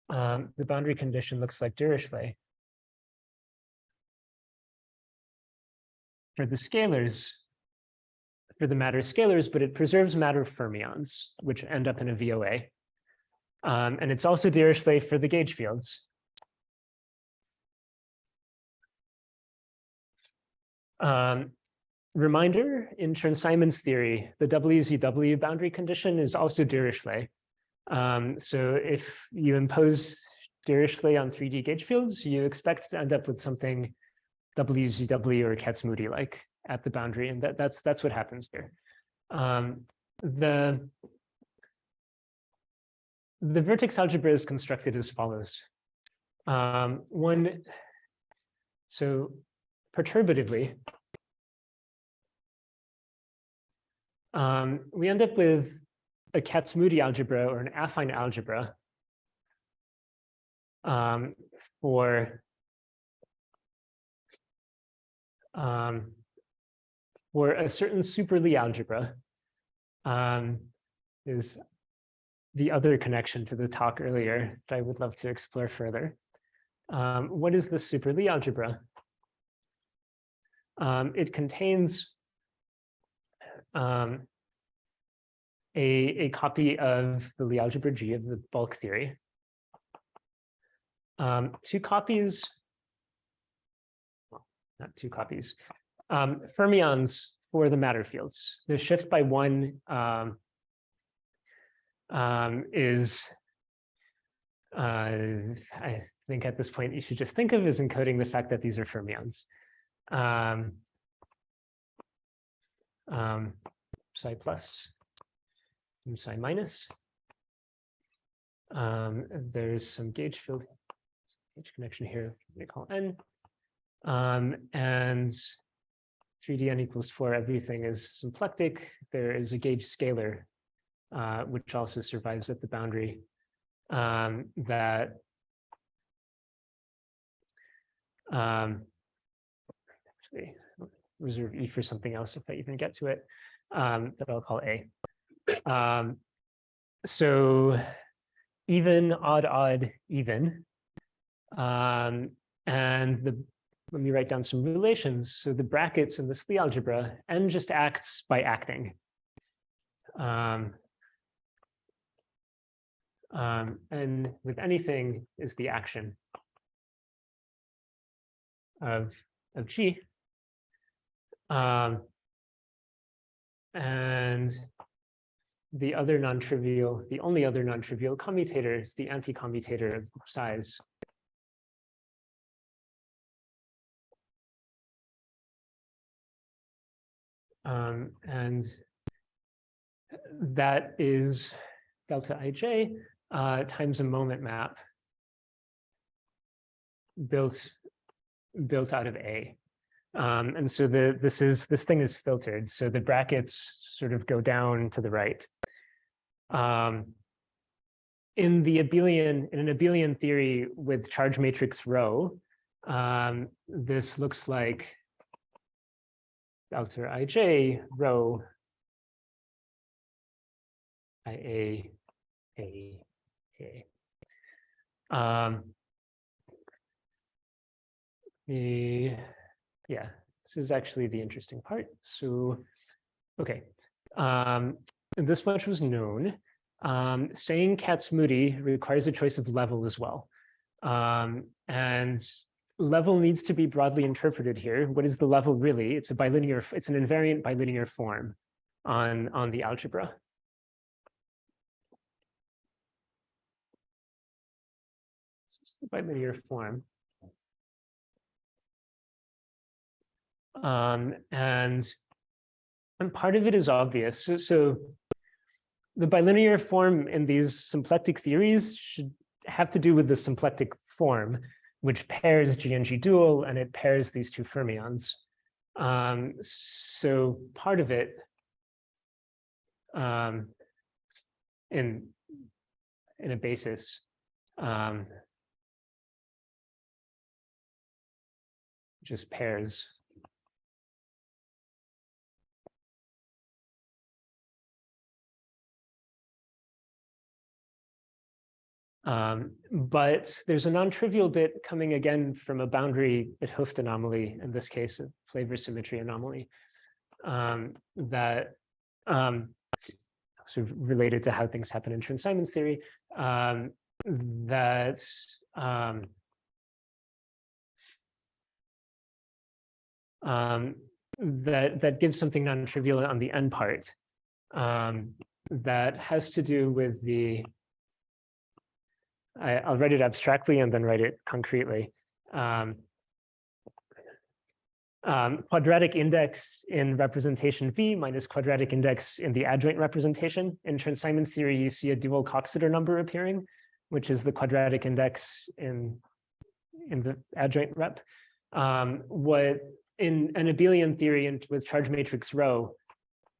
[SPEAKER 2] the boundary condition looks like Dirichlet. For the scalars, for the matter scalars, but it preserves matter fermions, which end up in a VOA. And it's also Dirichlet for the gauge fields. Reminder, in Chern-Simons theory, the WZW boundary condition is also Dirichlet. So if you impose Dirichlet on 3D gauge fields, you expect to end up with something WZW or Kac-Moody-like at the boundary, and that's what happens here. The vertex algebra is constructed as follows. So perturbatively, we end up with a Kac-Moody algebra or an affine algebra for a certain super Lie algebra is the other connection to the talk earlier that I would love to explore further. What is the super Lie algebra? It contains a copy of the Lie algebra G of the bulk theory. Two copies, well, not two copies, fermions for the matter fields. The shift by one is, I think at this point you should just think of as encoding the fact that these are fermions. Psi plus, psi minus. There's some gauge field, gauge connection here, we call n. And 3D n equals 4, everything is symplectic. There is a gauge scalar, which also survives at the boundary, that actually reserve E for something else if I even get to it, that I'll call A. So even, odd, odd, even. And let me write down some relations. So the brackets in this Lie algebra, n just acts by acting. And with anything is the action of G. And the other non-trivial, the only other non-trivial commutator is the anti-commutator of size. And that is delta ij times a moment map built out of A. And so this thing is filtered. So the brackets sort of go down to the right. In an abelian theory with charge matrix rho, this looks like delta ij rho ia a. Yeah, this is actually the interesting part. So, okay, and this much was known. Saying Kac-Moody requires a choice of level as well. And level needs to be broadly interpreted here. What is the level really? It's an invariant bilinear form on the algebra. It's the bilinear form. And part of it is obvious. So the bilinear form in these symplectic theories should have to do with the symplectic form, which pairs G and G dual, and it pairs these two fermions. So part of it in a basis just pairs but there's a non-trivial bit coming again from a boundary at Hooft anomaly, in this case, a flavor symmetry anomaly, that sort of related to how things happen in Chern-Simons theory, that gives something non-trivial on the n part, that has to do with the I'll write it abstractly and then write it concretely. Quadratic index in representation V minus quadratic index in the adjoint representation. In Chern-Simons theory, you see a dual Coxeter number appearing, which is the quadratic index in the adjoint rep. What in an abelian theory and with charge matrix rho,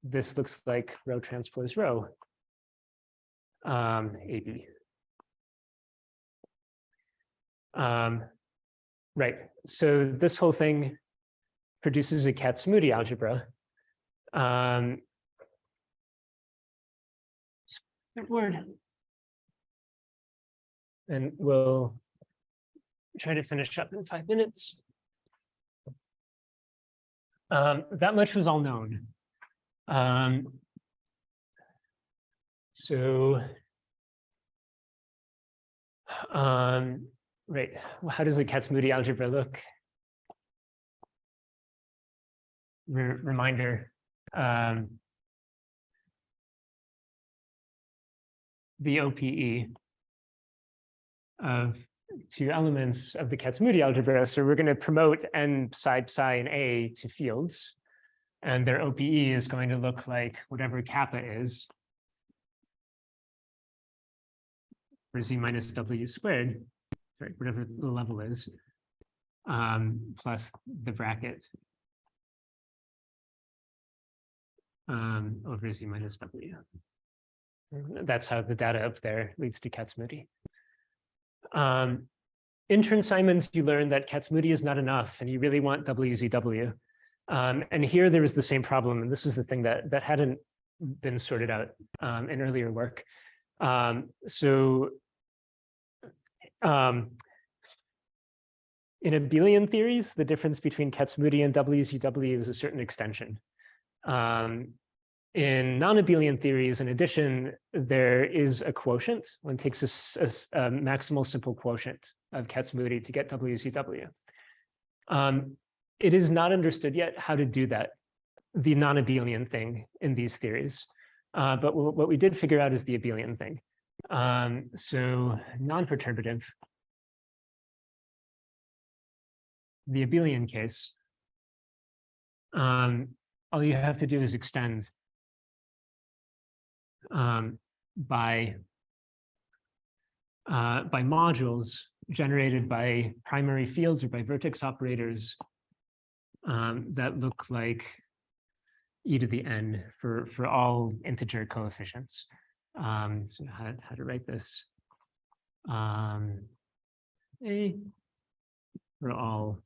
[SPEAKER 2] this looks like rho transpose rho, AB. Right, so this whole thing produces a Kac-Moody algebra. Word. And we'll try to finish up in 5 minutes. That much was all known. So, right, well, how does the Kac-Moody algebra look? Reminder, the OPE of two elements of the Kac-Moody algebra. So we're going to promote n psi psi and a to fields, and their OPE is going to look like whatever kappa is for z minus w squared, right, whatever the level is, plus the bracket over z minus w. That's how the data up there leads to Kac-Moody. In Chern-Simons, you learn that Kac-Moody is not enough, and you really want WZW. And here there was the same problem, and this was the thing that hadn't been sorted out in earlier work. In abelian theories, the difference between Kac-Moody and WZW is a certain extension. In non-abelian theories, in addition, there is a quotient. One takes a maximal simple quotient of Kac-Moody to get WZW. It is not understood yet how to do that, the non-abelian thing in these theories. But what we did figure out is the abelian thing. So non-perturbative, the abelian case, all you have to do is extend by modules generated by primary fields or by vertex operators that look like e to the n for all integer coefficients. So how to write this? A for all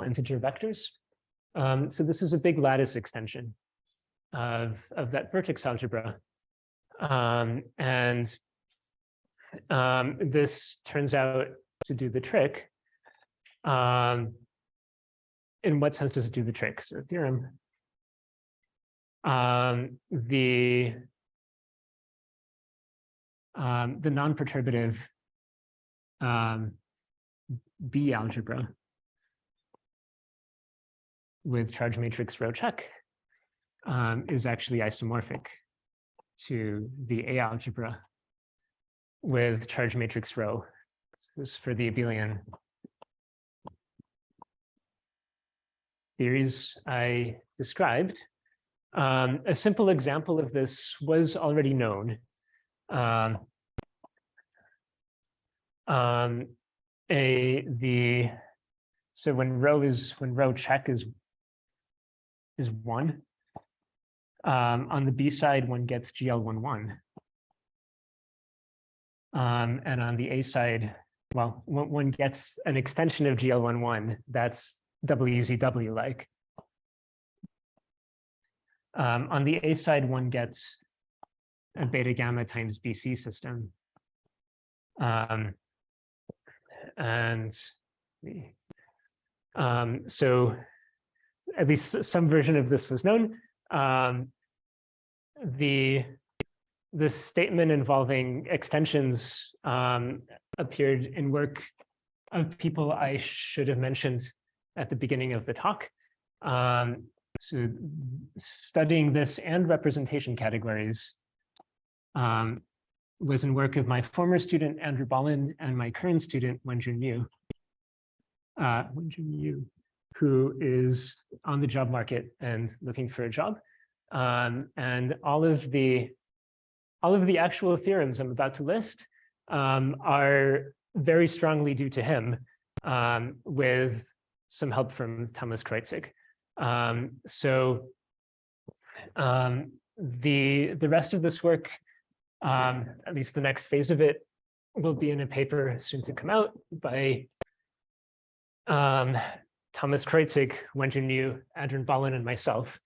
[SPEAKER 2] integer vectors. So this is a big lattice extension of that vertex algebra. And this turns out to do the trick. In what sense does it do the trick? So theorem. The non-perturbative B algebra with charge matrix row check is actually isomorphic to the A algebra with charge matrix row. This is for the abelian theories I described. A simple example of this was already known. So when row check is 1, on the B side, one gets GL11. And on the A side, well, one gets an extension of GL11 that's WZW like. On the A side, one gets a beta gamma times BC system. So at least some version of this was known. The statement involving extensions appeared in work of people I should have mentioned at the beginning of the talk. So studying this and representation categories was in work of my former student, Andrew Ballin, and my current student, Wenjun Yu, who is on the job market and looking for a job. And all of the actual theorems I'm about to list are very strongly due to him, with some help from Thomas Creutzig. The rest of this work, at least the next phase of it, will be in a paper soon to come out by Thomas Creutzig, Wenjun Yu, Adrian Ballin, and myself.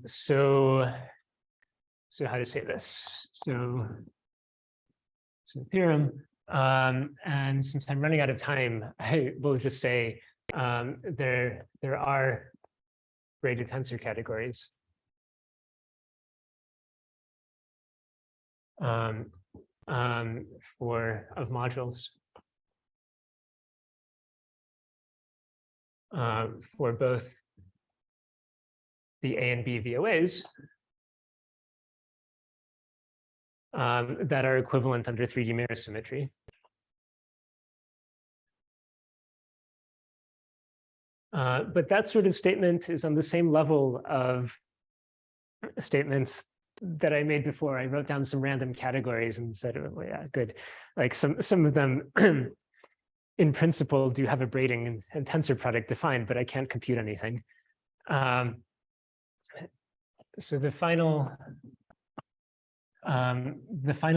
[SPEAKER 2] So how to say this? So theorem. And since I'm running out of time, I will just say there are braided tensor categories. Of modules for both the A and B VOAs that are equivalent under 3D mirror symmetry. But that sort of statement is on the same level of statements that I made before. I wrote down some random categories and said, oh, yeah, good. Like some of them in principle do have a braiding and tensor product defined, but I can't compute anything. So the final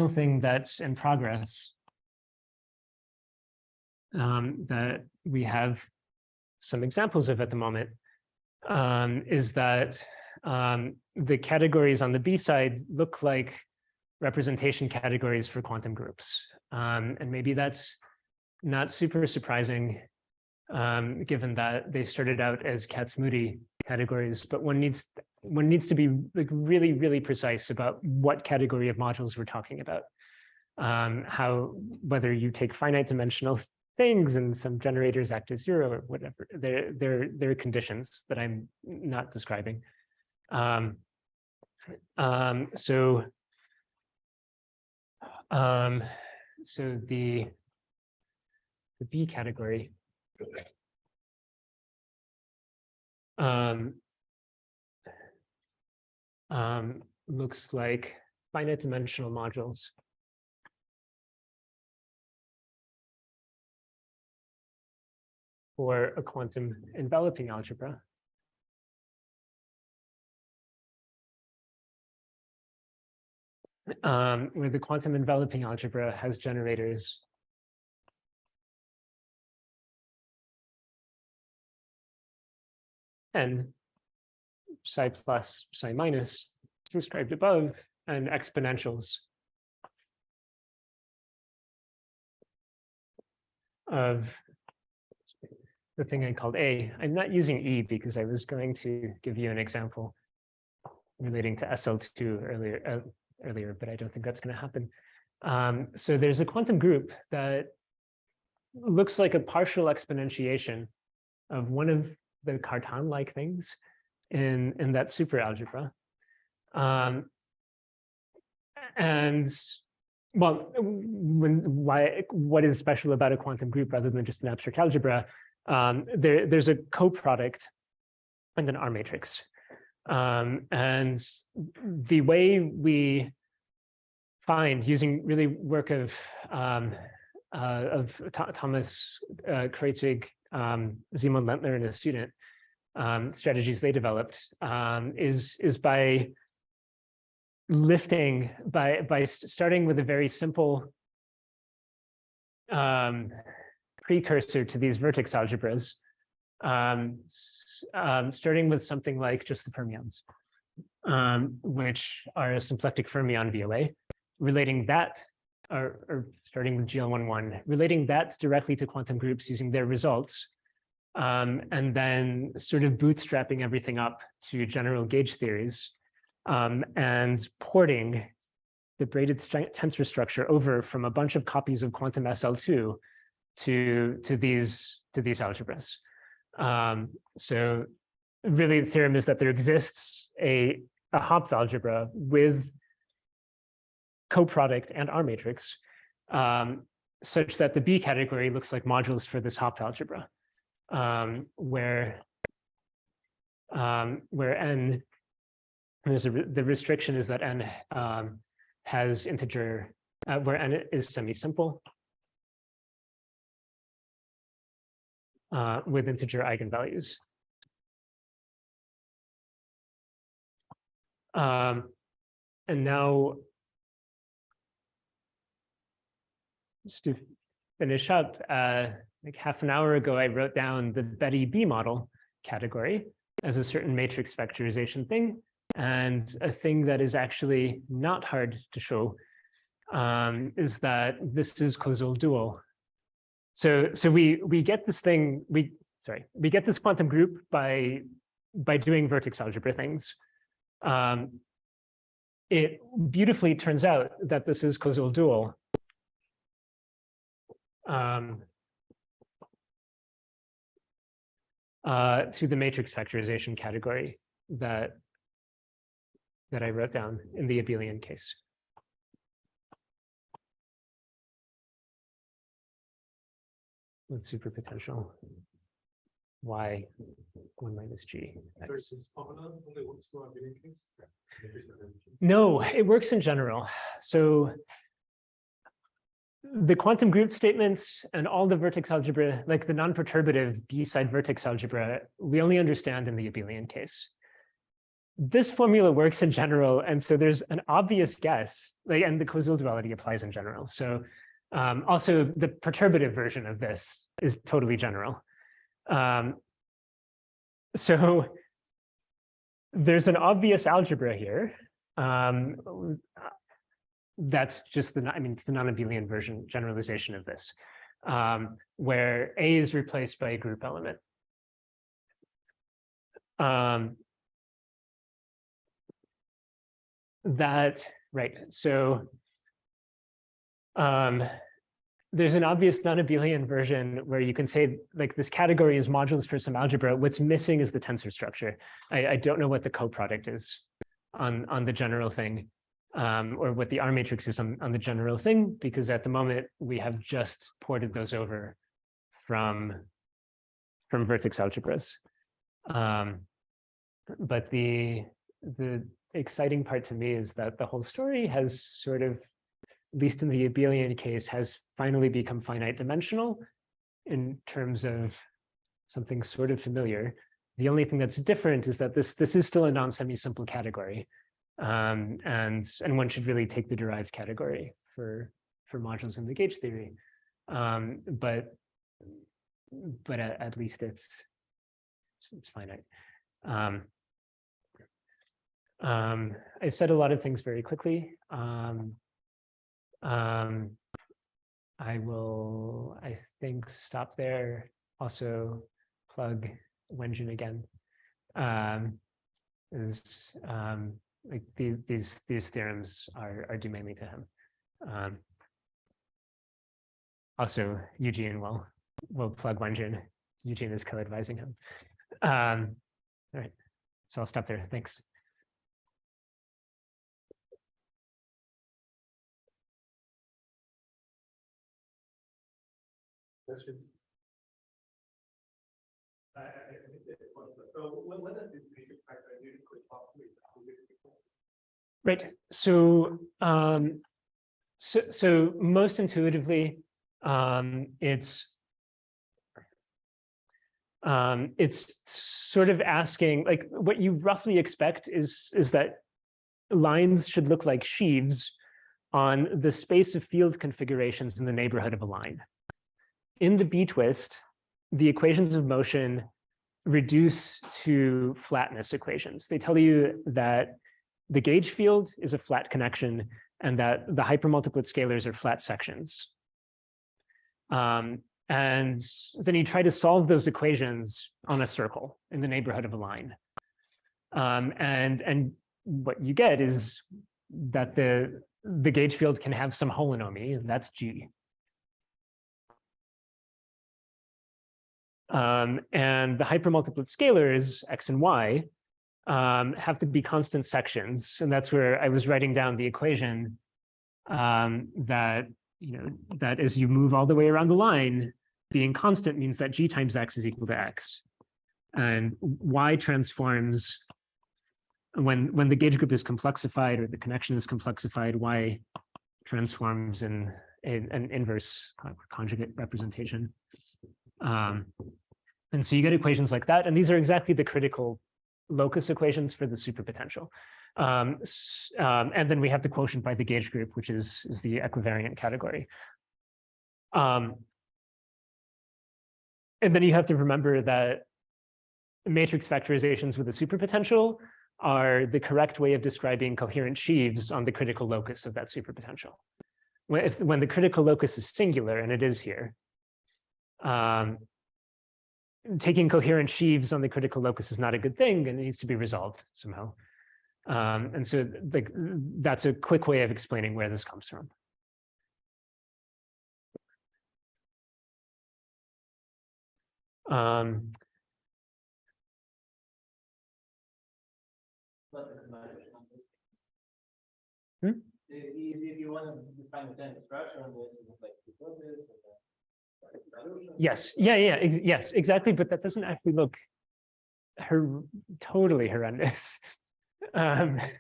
[SPEAKER 2] thing that's in progress that we have some examples of at the moment is that the categories on the B side look like representation categories for quantum groups. And maybe that's not super surprising, given that they started out as Kac-Moody categories, but one needs to be like really, really precise about what category of modules we're talking about. Whether you take finite dimensional things and some generators act as zero or whatever, they're conditions that I'm not describing. So the B category looks like finite dimensional modules for a quantum enveloping algebra. Where the quantum enveloping algebra has generators n, psi plus, psi minus, described above, and exponentials of the thing I called A. I'm not using E because I was going to give you an example relating to SL2 earlier, but I don't think that's going to happen. So there's a quantum group that looks like a partial exponentiation of one of the Cartan-like things in that superalgebra. And well, what is special about a quantum group rather than just an abstract algebra? There's a coproduct and an R matrix. And the way we find, using really work of Thomas Creutzig, Simon Lentner and a student, strategies they developed is by lifting, by starting with a very simple precursor to these vertex algebras, starting with something like just the fermions, which are a symplectic fermion VOA, relating that, or starting with GL11, relating that directly to quantum groups using their results, and then sort of bootstrapping everything up to general gauge theories, and porting the braided tensor structure over from a bunch of copies of quantum SL2 to these algebras. So really the theorem is that there exists a Hopf algebra with coproduct and R matrix, such that the B category looks like modules for this Hopf algebra, where n, the restriction is that n has integer, where n is semi-simple, with integer eigenvalues. And now, just to finish up, like half an hour ago, I wrote down the Betty B model category as a certain matrix factorization thing, and a thing that is actually not hard to show is that this is causal dual. So we get this thing, we get this quantum group by doing vertex algebra things. It beautifully turns out that this is causal dual. To the matrix factorization category that I wrote down in the abelian case. With superpotential y 1 minus g x.
[SPEAKER 4] Only works for abelian case?
[SPEAKER 2] No, it works in general. So the quantum group statements and all the vertex algebra, like the non-perturbative B-side vertex algebra, we only understand in the abelian case. This formula works in general, and so there's an obvious guess, like, and the causal duality applies in general. So also the perturbative version of this is totally general. So there's an obvious algebra here. That's just it's the non-abelian version generalization of this, where A is replaced by a group element. So there's an obvious non-abelian version where you can say, like, this category is modulus for some algebra. What's missing is the tensor structure. I don't know what the coproduct is on the general thing. Or what the R matrix is on the general thing, because at the moment we have just ported those over from vertex algebras. But the exciting part to me is that the whole story has sort of, at least in the abelian case, has finally become finite dimensional in terms of something sort of familiar. The only thing that's different is that this is still a non-semi-simple category. And one should really take the derived category for modules in the gauge theory, but at least it's finite. I've said a lot of things very quickly. I will, I think, stop there. Also, plug Wenjun again. Like these theorems are due mainly to him. Also, Eugene will plug Wenjun. Eugene is co-advising him. All right, so I'll stop there. Thanks.
[SPEAKER 4] Questions? So what does this matrix factor do to quick talk with?
[SPEAKER 2] Right. So so most intuitively, it's sort of asking, like, what you roughly expect is that lines should look like sheaves on the space of field configurations in the neighborhood of a line. In the B-twist, the equations of motion reduce to flatness equations. They tell you that the gauge field is a flat connection and that the hypermultiplet scalars are flat sections. And then you try to solve those equations on a circle in the neighborhood of a line. And what you get is that the gauge field can have some holonomy, that's G. And the hypermultiplet scalars, X and Y, have to be constant sections. And that's where I was writing down the equation that, that as you move all the way around the line, being constant means that G times X is equal to X. And Y transforms, when the gauge group is complexified or the connection is complexified, Y transforms in an inverse conjugate representation. And so you get equations like that. And these are exactly the critical locus equations for the superpotential. And then we have the quotient by the gauge group, which is the equivariant category. And then you have to remember that matrix factorizations with a superpotential are the correct way of describing coherent sheaves on the critical locus of that superpotential. when the critical locus is singular, and it is here, taking coherent sheaves on the critical locus is not a good thing, and it needs to be resolved somehow. And so like that's a quick way of explaining where this comes from.
[SPEAKER 5] But the combination on this.
[SPEAKER 2] Hmm?
[SPEAKER 5] If you want to define the kind of structure on this, it's like you put this and then dilution.
[SPEAKER 2] Yes, yes, exactly. But that doesn't actually look totally horrendous. I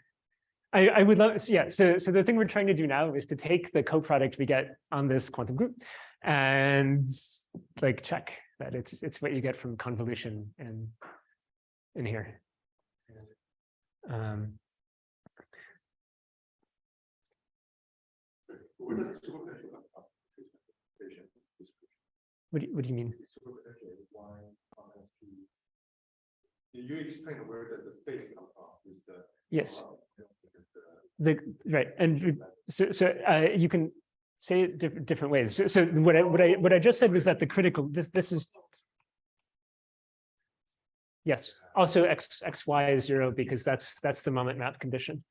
[SPEAKER 2] would love, yeah. So the thing we're trying to do now is to take the coproduct we get on this quantum group and like check that it's what you get from convolution in here.
[SPEAKER 1] What does the superpotential of vision?
[SPEAKER 2] What do you mean?
[SPEAKER 1] Superpotential is Y on SP. You explain where does the space come from? Is the
[SPEAKER 2] Yes. Right, and so you can say it different ways. So what I just said was that the critical this is yes. Also xy is 0 because that's the moment map condition.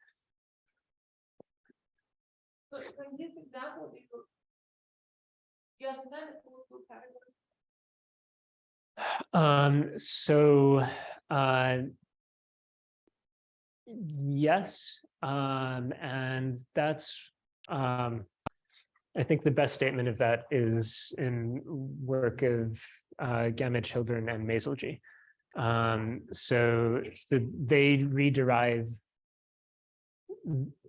[SPEAKER 3] So in this example, you understand the full category?
[SPEAKER 2] So yes, and that's I think the best statement of that is in work of Gammage-Hilburn and Maselji. So they rederive.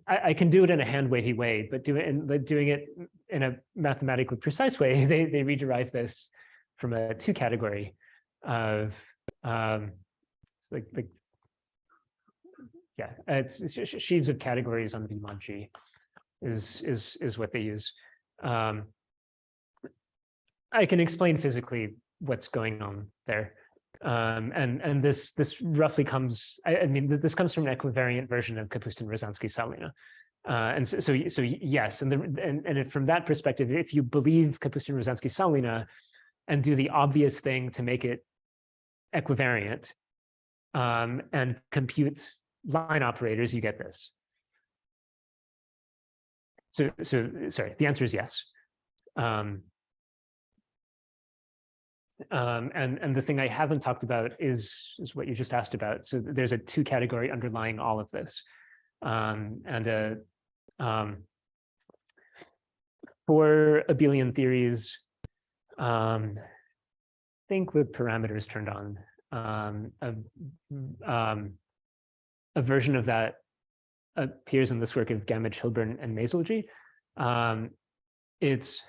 [SPEAKER 2] I can do it in a hand-wavy way, but doing it in a mathematically precise way, they rederive this from a 2 category of like yeah, it's sheaves of categories on V mod G is what they use. I can explain physically what's going on there. And this roughly comes, I mean, this comes from an equivariant version of Kapustin-Rozansky Salina. And so yes, and from that perspective, if you believe Kapustin-Rozansky Salina and do the obvious thing to make it equivariant and compute line operators, you get this. So sorry, the answer is yes. And the thing I haven't talked about is what you just asked about. So there's a 2 category underlying all of this. For abelian theories, I think with parameters turned on, a version of that appears in this work of Gammage-Hilburn and Maselji. It's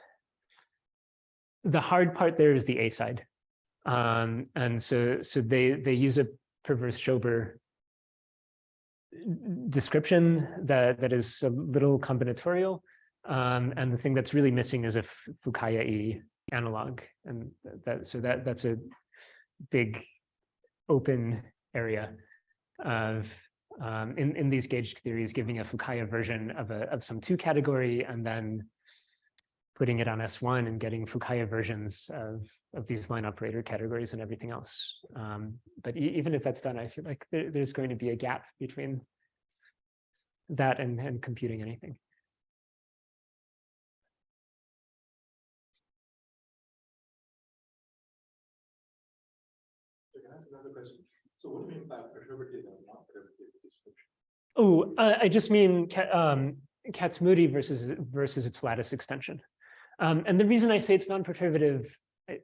[SPEAKER 2] the hard part there is the A side. And so they use a perverse Schober description that is a little combinatorial. And the thing that's really missing is a Fukaya-y analog. And that's a big open area of in these gauge theories, giving a Fukaya version of some 2 category and then putting it on S1 and getting Fukaya versions of these line operator categories and everything else. But even if that's done, I feel like there's going to be a gap between that and computing anything.
[SPEAKER 4] Can I ask another question? So what do you mean by perturbative and non-perturbative description?
[SPEAKER 2] Oh, I just mean Kac-Moody versus its lattice extension. And the reason I say it's non-perturbative, I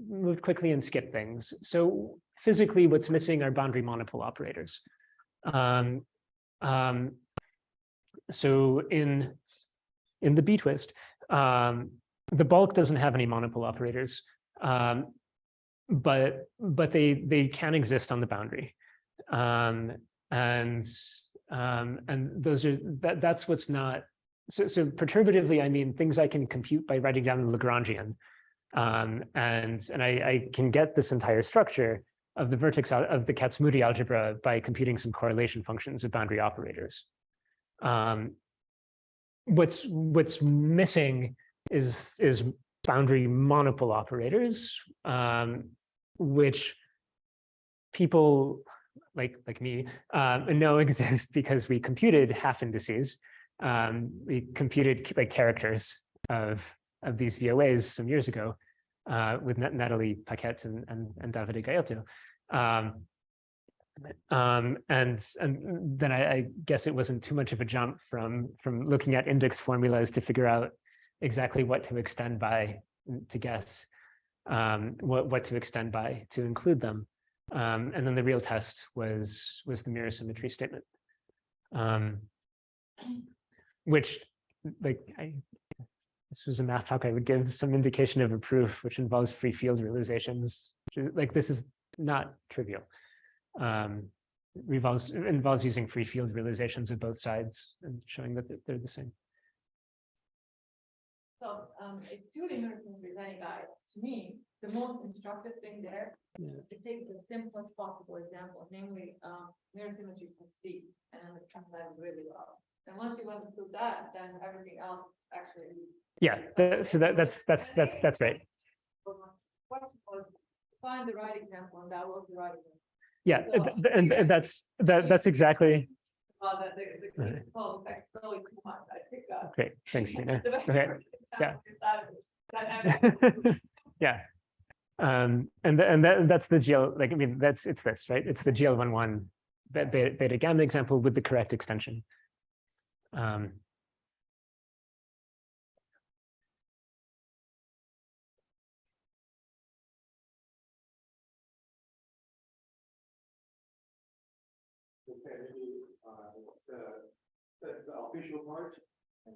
[SPEAKER 2] moved quickly and skipped things. So physically, what's missing are boundary monopole operators. So in the B-twist, the bulk doesn't have any monopole operators, but they can exist on the boundary, and those are that's what's not. So perturbatively, I mean things I can compute by writing down the Lagrangian, and I can get this entire structure of the vertex of the Kac-Moody algebra by computing some correlation functions of boundary operators. what's missing is boundary monopole operators, which people like me know exist because we computed half indices. We computed like characters of these VOAs some years ago with Natalie Paquette and Davide Gaiotto. And then I guess it wasn't too much of a jump from looking at index formulas to figure out exactly what to extend by to guess what to extend by to include them. And then the real test was the mirror symmetry statement, which this was a math talk I would give some indication of a proof which involves free field realizations. Like this is not trivial. Involves using free field realizations of both sides and showing that they're the same.
[SPEAKER 3] So if Tudor Dimofte is any guide, to me, the most instructive thing there is to take the simplest possible example, namely mirror symmetry for C, and understand that really well. And once you've understood that, then everything else actually.
[SPEAKER 2] Yeah, so that's right.
[SPEAKER 3] Find the right example, and that was the right example.
[SPEAKER 2] Yeah,
[SPEAKER 3] So,
[SPEAKER 2] and that's exactly.
[SPEAKER 3] The solve effect so much. I think that.
[SPEAKER 2] Great, thanks, Mina.
[SPEAKER 3] The
[SPEAKER 2] Okay, yeah. Yeah. And that's the GL, like, I mean, it's this, right? It's the GL11 beta gamma example with the correct extension.
[SPEAKER 4] Okay, maybe that's the official part. And